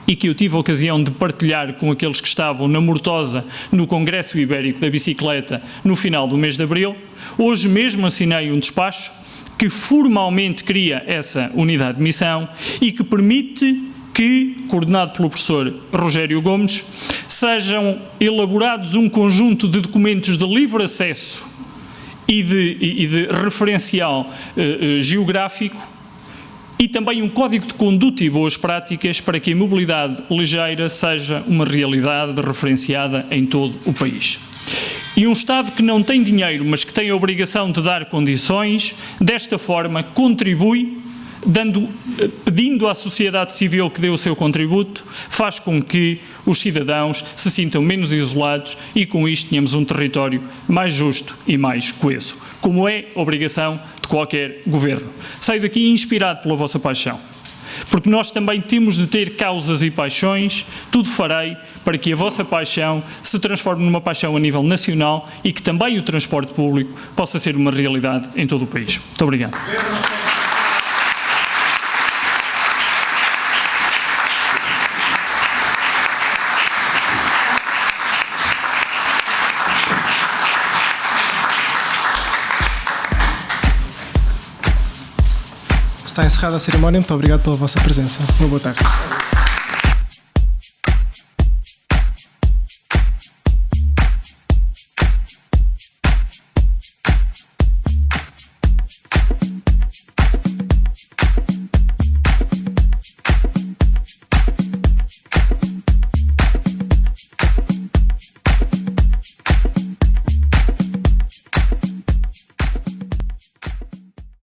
e que eu tive a ocasião de partilhar com aqueles que estavam na Mortosa no Congresso Ibérico da Bicicleta no final do mês de abril, hoje mesmo assinei um despacho que formalmente cria essa unidade de missão e que permite que, coordenado pelo professor Rogério Gomes, sejam elaborados um conjunto de documentos de livre acesso e de referencial geográfico e também um código de conduta e boas práticas para que a mobilidade ligeira seja uma realidade referenciada em todo o país. E um Estado que não tem dinheiro, mas que tem a obrigação de dar condições, desta forma contribui, pedindo à sociedade civil que dê o seu contributo, faz com que os cidadãos se sintam menos isolados e com isto tenhamos um território mais justo e mais coeso, como é obrigação de qualquer governo. Saio daqui inspirado pela vossa paixão, porque nós também temos de ter causas e paixões. Tudo farei para que a vossa paixão se transforme numa paixão a nível nacional e que também o transporte público possa ser uma realidade em todo o país. Muito obrigado. Está encerrada a cerimónia. Muito obrigado pela vossa presença. Uma boa tarde.